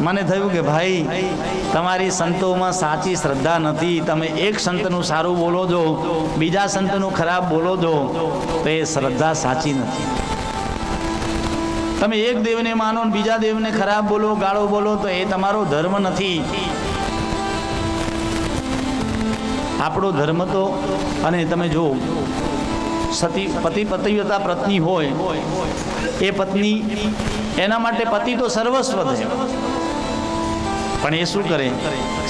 મને થયું કે ભાઈ, તમારી સંતોમાં સાચી શ્રદ્ધા નથી. તમે એક સંતનું સારું બોલો છો, બીજા સંતનું ખરાબ બોલો છો, તો એ શ્રદ્ધા સાચી નથી. તમે એક દેવને માનો ને બીજા દેવને ખરાબ બોલો, ગાળો બોલો, તો એ તમારો ધર્મ નથી. આપણો ધર્મ તો, અને તમે જો પતિવ્રતા પત્ની હોય, એ પત્ની, એના માટે પતિ તો સર્વસ્વ છે, પણ એ શું કરે?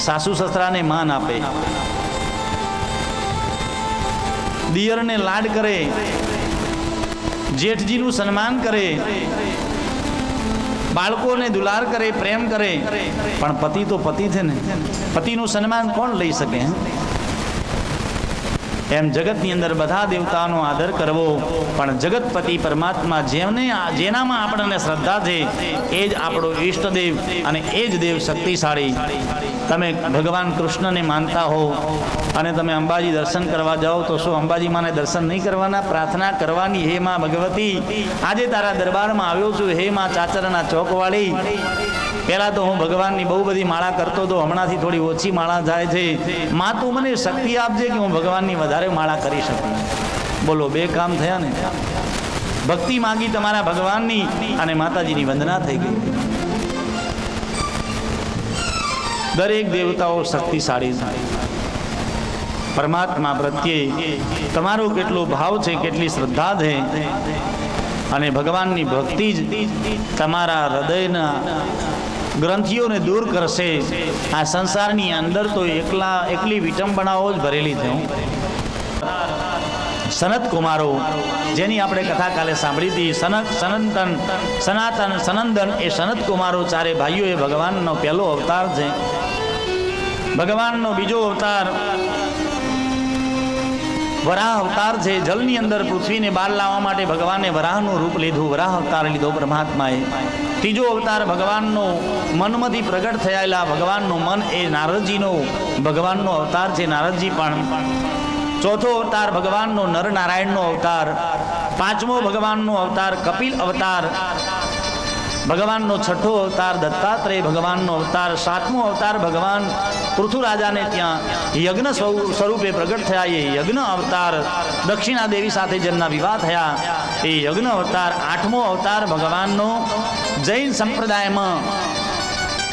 સાસુ સસરાને માન આપે, દિયરને લાડ કરે, જેઠજીનું સન્માન કરે, બાળકોને દુલાર કરે, પ્રેમ કરે. પણ પતિ તો પતિ છે ને, પતિનું સન્માન કોણ લઈ શકે? એમ જગતની અંદર બધા દેવતાઓનો આદર કરવો, પણ જગતપતિ પરમાત્મા જેનામાં આપણને શ્રદ્ધા છે એ જ આપણો ઈષ્ટદેવ, અને એ જ દેવ શક્તિશાળી. તમે ભગવાન કૃષ્ણને માનતા હો અને તમે અંબાજી દર્શન કરવા જાઓ, તો શું અંબાજી માને દર્શન નહીં કરવાના? પ્રાર્થના કરવાની, હે માં ભગવતી, આજે તારા દરબારમાં આવ્યો છું, હે માં ચાચરના ચોકવાળી. પહેલાં તો હું ભગવાનની બહુ બધી માળા કરતો હતો, હમણાંથી થોડી ઓછી માળા થાય છે. માં તું મને શક્તિ આપજે કે હું ભગવાનની વધારે માળા કરી શકું. બોલો, બે કામ થયા ને. ભક્તિ માગી તમારા ભગવાનની, અને માતાજીની વંદના થઈ ગઈ. દરેક દેવતાઓ શક્તિશાળી છે. પરમાત્મા પ્રત્યે તમારો કેટલો ભાવ છે, કેટલી શ્રદ્ધા છે, અને ભગવાનની ભક્તિ જ તમારા હૃદયના ગ્રંથિઓને દૂર કરશે. આ સંસારની અંદર તો એકલી વિટંબણાઓ જ ભરેલી છે. સનત કુમારો, જેની આપણે કથા કાલે સાંભળી હતી, સનાતન સનંદન, એ સનત કુમારો ચારે ભાઈઓ એ ભગવાનનો પહેલો અવતાર છે. ભગવાનનો બીજો અવતાર વરાહ અવતાર છે. જલની અંદર પૃથ્વીને બહાર લાવવા માટે ભગવાને વરાહનું રૂપ લીધું, વરાહ અવતાર લીધો પરમાત્માએ. ત્રીજો અવતાર ભગવાનનો મનમાંથી પ્રગટ થયેલા ભગવાનનું મન, એ નારદજીનો ભગવાનનો અવતાર છે, નારદજી પણ. ચોથો અવતાર ભગવાનનો નરનારાયણનો અવતાર. પાંચમો ભગવાનનો અવતાર કપિલ અવતાર. ભગવાનનો છઠ્ઠો અવતાર દત્તાત્રેય ભગવાનનો અવતાર. સાતમો અવતાર ભગવાન પૃથુરાજાને ત્યાં યજ્ઞ સ્વરૂપે પ્રગટ થયા, એ યજ્ઞ અવતાર. દક્ષિણા દેવી સાથે જેમના વિવાહ થયા, એ યજ્ઞ અવતાર. આઠમો અવતાર ભગવાનનો જૈન સંપ્રદાયમાં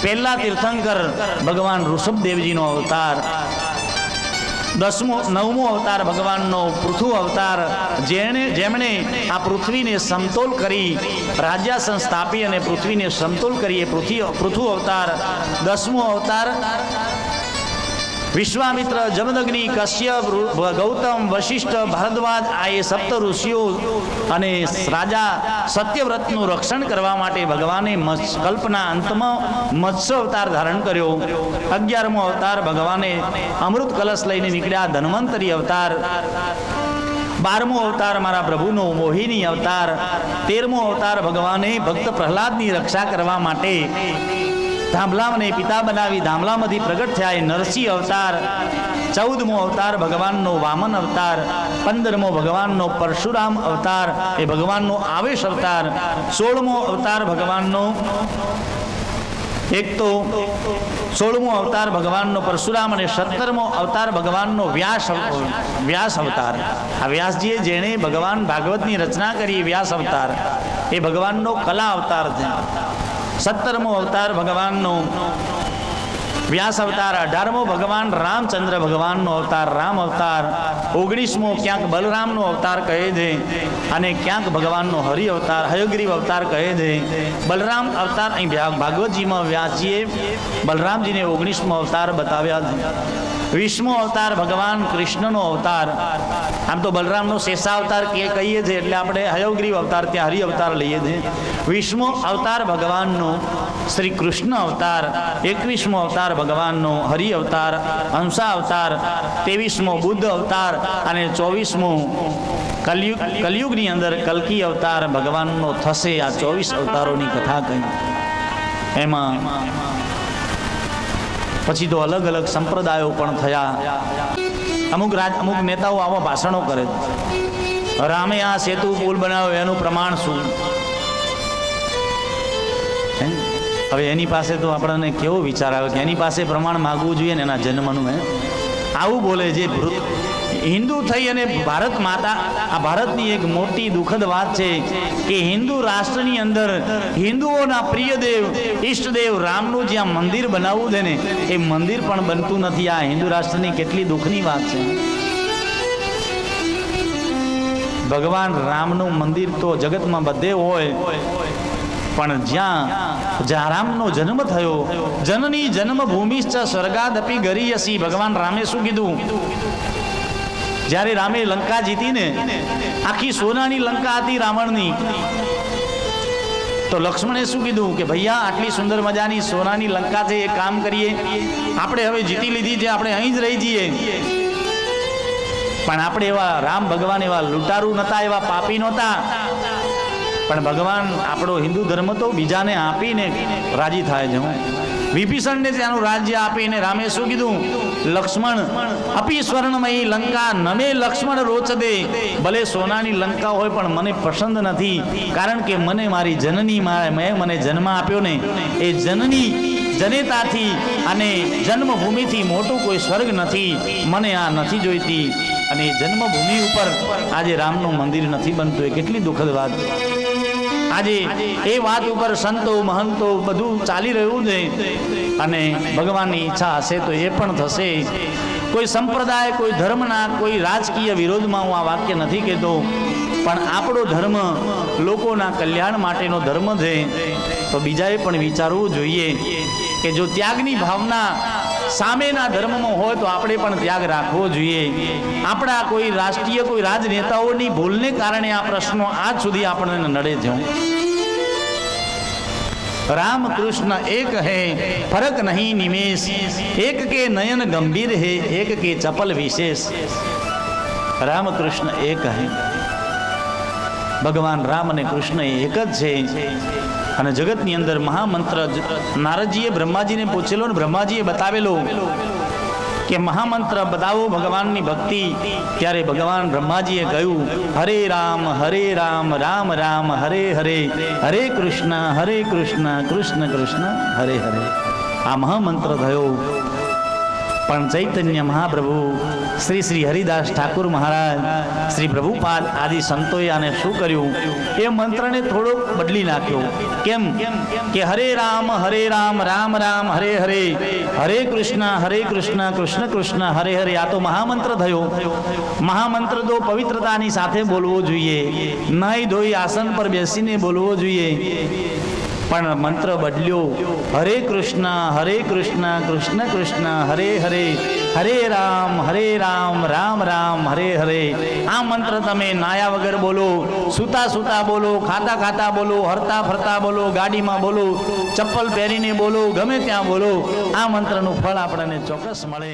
પહેલા તીર્થંકર ભગવાન ઋષભદેવજીનો અવતાર, 9મો અવતાર ભગવાનનો પૃથુ અવતાર, જેમણે આ પૃથ્વીને સમતોલ કરી, રાજ્યાસન સ્થાપી અને પૃથ્વીને સમતોલ કરી એ પૃથુ અવતાર. 10મો અવતાર વિશ્વામિત્ર, જમદગ્નિ, કશ્યપ, ગૌતમ, વશિષ્ઠ, ભારદ્વાજ આ એ સપ્ત ઋષિઓ અને રાજા સત્યવ્રતનું રક્ષણ કરવા માટે ભગવાને કલ્પના અંતમાં મત્સ્ય અવતાર ધારણ કર્યો. 11મો અવતાર ભગવાને અમૃત કલશ લઈને નીકળ્યા, ધન્વંતરી અવતાર. 12મો અવતાર મારા પ્રભુનો મોહિની અવતાર. 13મો અવતાર ભગવાને ભક્ત પ્રહલાદની રક્ષા કરવા માટે ધામલામને પિતા બનાવી ધામલામાંથી પ્રગટ થયા એ નરસિંહ અવતાર. 14મો અવતાર ભગવાનનો વામન અવતાર. 15મો ભગવાનનો પરશુરામ અવતાર, એ ભગવાનનો આવેશ અવતાર. 16મો અવતાર ભગવાનનો એક તો 16મો અવતાર ભગવાનનો પરશુરામ અને 17મો અવતાર ભગવાનનો વ્યાસ અવતાર. આ વ્યાસજીએ જેણે ભગવાન ભાગવતની રચના કરી વ્યાસ અવતાર, એ ભગવાનનો કલા અવતાર છે. 17મો અવતાર ભગવાનનો વ્યાસ અવતાર. 18મો ભગવાન રામચંદ્ર ભગવાનનો અવતાર રામ અવતાર. 19મો ક્યાંક બલરામનો અવતાર કહે છે અને ક્યાંક ભગવાનનો હરિ અવતાર હયગ્રીવ અવતાર કહે છે. બલરામ અવતાર અહીં ભાગવતજીમાં વ્યાસજીએ બલરામજીને 19મો અવતાર બતાવ્યા છે. 20મો અવતાર ભગવાન કૃષ્ણનો અવતાર. આમ તો બલરામનો શેષાવતાર કહીએ છીએ એટલે આપણે હયગ્રીવ અવતાર ત્યાં હરિ અવતાર લઈએ છીએ. 20મો અવતાર ભગવાનનો શ્રી કૃષ્ણ અવતાર. 21મો અવતાર ભગવાનનો હરિ અવતાર હંસા અવતાર. 23મો બુદ્ધ અવતાર અને 24મો કલયુગની અંદર કલ્કી અવતાર ભગવાનનો થશે. આ 24 અવતારોની કથા કહી. એમાં પછી તો અલગ અલગ સંપ્રદાયો પણ થયા. અમુક નેતાઓ આવા ભાષણો કરે, રામે આ સેતુ પુલ બનાવ્યો એનું પ્રમાણ શું? હવે એની પાસે તો આપણને કેવો વિચાર આવે કે એની પાસે પ્રમાણ માગવું જોઈએ ને એના જન્મનું. આવું બોલે જે હિન્દુ થઈ અને ભારત માતા, આ ભારતની એક મોટી દુઃખદ વાત છે કે હિન્દુ રાષ્ટ્રની અંદર હિન્દુઓના પ્રિય દેવ ઈષ્ટદેવ રામનું જ્યાં મંદિર બનાવવું છે ને એ મંદિર પણ બનતું નથી. આ હિન્દુ રાષ્ટ્રની કેટલી દુઃખની વાત છે. ભગવાન રામનું મંદિર તો જગતમાં બધે હોય, પણ જ્યાં રામનો જન્મ થયો, જનની જન્મભૂમિશ્ચ સ્વર્ગાદપી ગરીયસી. ભગવાન રામે શું કીધું? જ્યારે રામે લંકા જીતીને, આખી સોનાની લંકા હતી રાવણની, તો લક્ષ્મણે શું કીધું કે ભૈયા આટલી સુંદર મજાની સોનાની લંકા છે, એ કામ કરીએ, આપણે હવે જીતી લીધી છે, આપણે અહીં જ રહી જઈએ. પણ આપણે એવા રામ ભગવાન એવા લૂંટારૂ નહોતા, એવા પાપી નહોતા. પણ ભગવાન આપણો હિન્દુ ધર્મ તો બીજાને આપીને રાજી થાય છે. વિભીષણને ત્યાંનું રાજ્ય આપીને રામે શું કીધું? લક્ષ્મણ અપી સ્વર્ણમયી લંકા નમે લક્ષ્મણ રોચદે. ભલે સોનાની લંકા હોય પણ મને પસંદ નથી, કારણ કે મને મારી જનની મેં મને જન્મ આપ્યો ને એ જનની જનેતાથી અને જન્મભૂમિથી મોટું કોઈ સ્વર્ગ નથી. મને આ નથી જોઈતી. અને જન્મભૂમિ ઉપર આજે રામનું મંદિર નથી બનતું. એ કેટલી દુઃખદ વાત છે. આજે એ વાત ઉપર સંતો મહંતો બધું ચાલી રહ્યું છે અને ભગવાનની ઈચ્છા હશે તો એ પણ થશે. કોઈ સંપ્રદાય, કોઈ ધર્મના, કોઈ રાજકીય વિરોધમાં હું આ વાક્ય નથી કહેતો, પણ આપણો ધર્મ લોકોના કલ્યાણ માટેનો ધર્મ છે. તો બીજાએ પણ વિચારવું જોઈએ કે જો ત્યાગની ભાવના સામેના ધર્મમાં હોય તો આપણે પણ ત્યાગ રાખવો જોઈએ. આપણા કોઈ રાષ્ટ્રીય કોઈ રાજનેતાઓની ભૂલને કારણે આ પ્રશ્નો આજ સુધી આપણને નડે છે. राम कृष्ण एक है फर्क नहीं निमेश, एक के नयन गंभीर है एक के चपल विशेष. राम कृष्ण एक है. भगवान राम અને કૃષ્ણ એક જ છે. અને જગતની અંદર મહામંત્ર નારદજીએ બ્રહ્માજીને પૂછેલો ને બ્રહ્માજીએ બતાવેલો કે મહામંત્ર બતાવો ભગવાનની ભક્તિ. ત્યારે ભગવાન બ્રહ્માજીએ કહ્યું હરે રામ રામ રામ હરે હરે, હરે કૃષ્ણ કૃષ્ણ કૃષ્ણ હરે હરે. આ મહામંત્ર થયો. પણ ચૈતન્ય મહાપ્રભુ શ્રી શ્રી હરિદાસ ઠાકુર મહારાજ શ્રી પ્રભુપાદ આદિ સંતોએ આને શું કર્યું, એ મંત્રને થોડોક બદલી નાખ્યો. કેમ કે હરે રામ રામ રામ હરે હરે, હરે કૃષ્ણ કૃષ્ણ કૃષ્ણ હરે હરે. આ તો મહામંત્ર થયો. મહામંત્ર તો પવિત્રતાની સાથે બોલવો જોઈએ, નાહી ધોઈ આસન પર બેસીને બોલવો જોઈએ. પણ મંત્ર બદલ્યો, હરે કૃષ્ણ કૃષ્ણ કૃષ્ણ હરે હરે, હરે રામ રામ રામ હરે હરે. આ મંત્ર તમે નાયા વગર બોલો, સૂતા સૂતા બોલો, ખાતા ખાતા બોલો, હરતા ફરતા બોલો, ગાડીમાં બોલો, ચપ્પલ પહેરીને બોલો, ગમે ત્યાં બોલો, આ મંત્રનું ફળ આપણને ચોક્કસ મળે.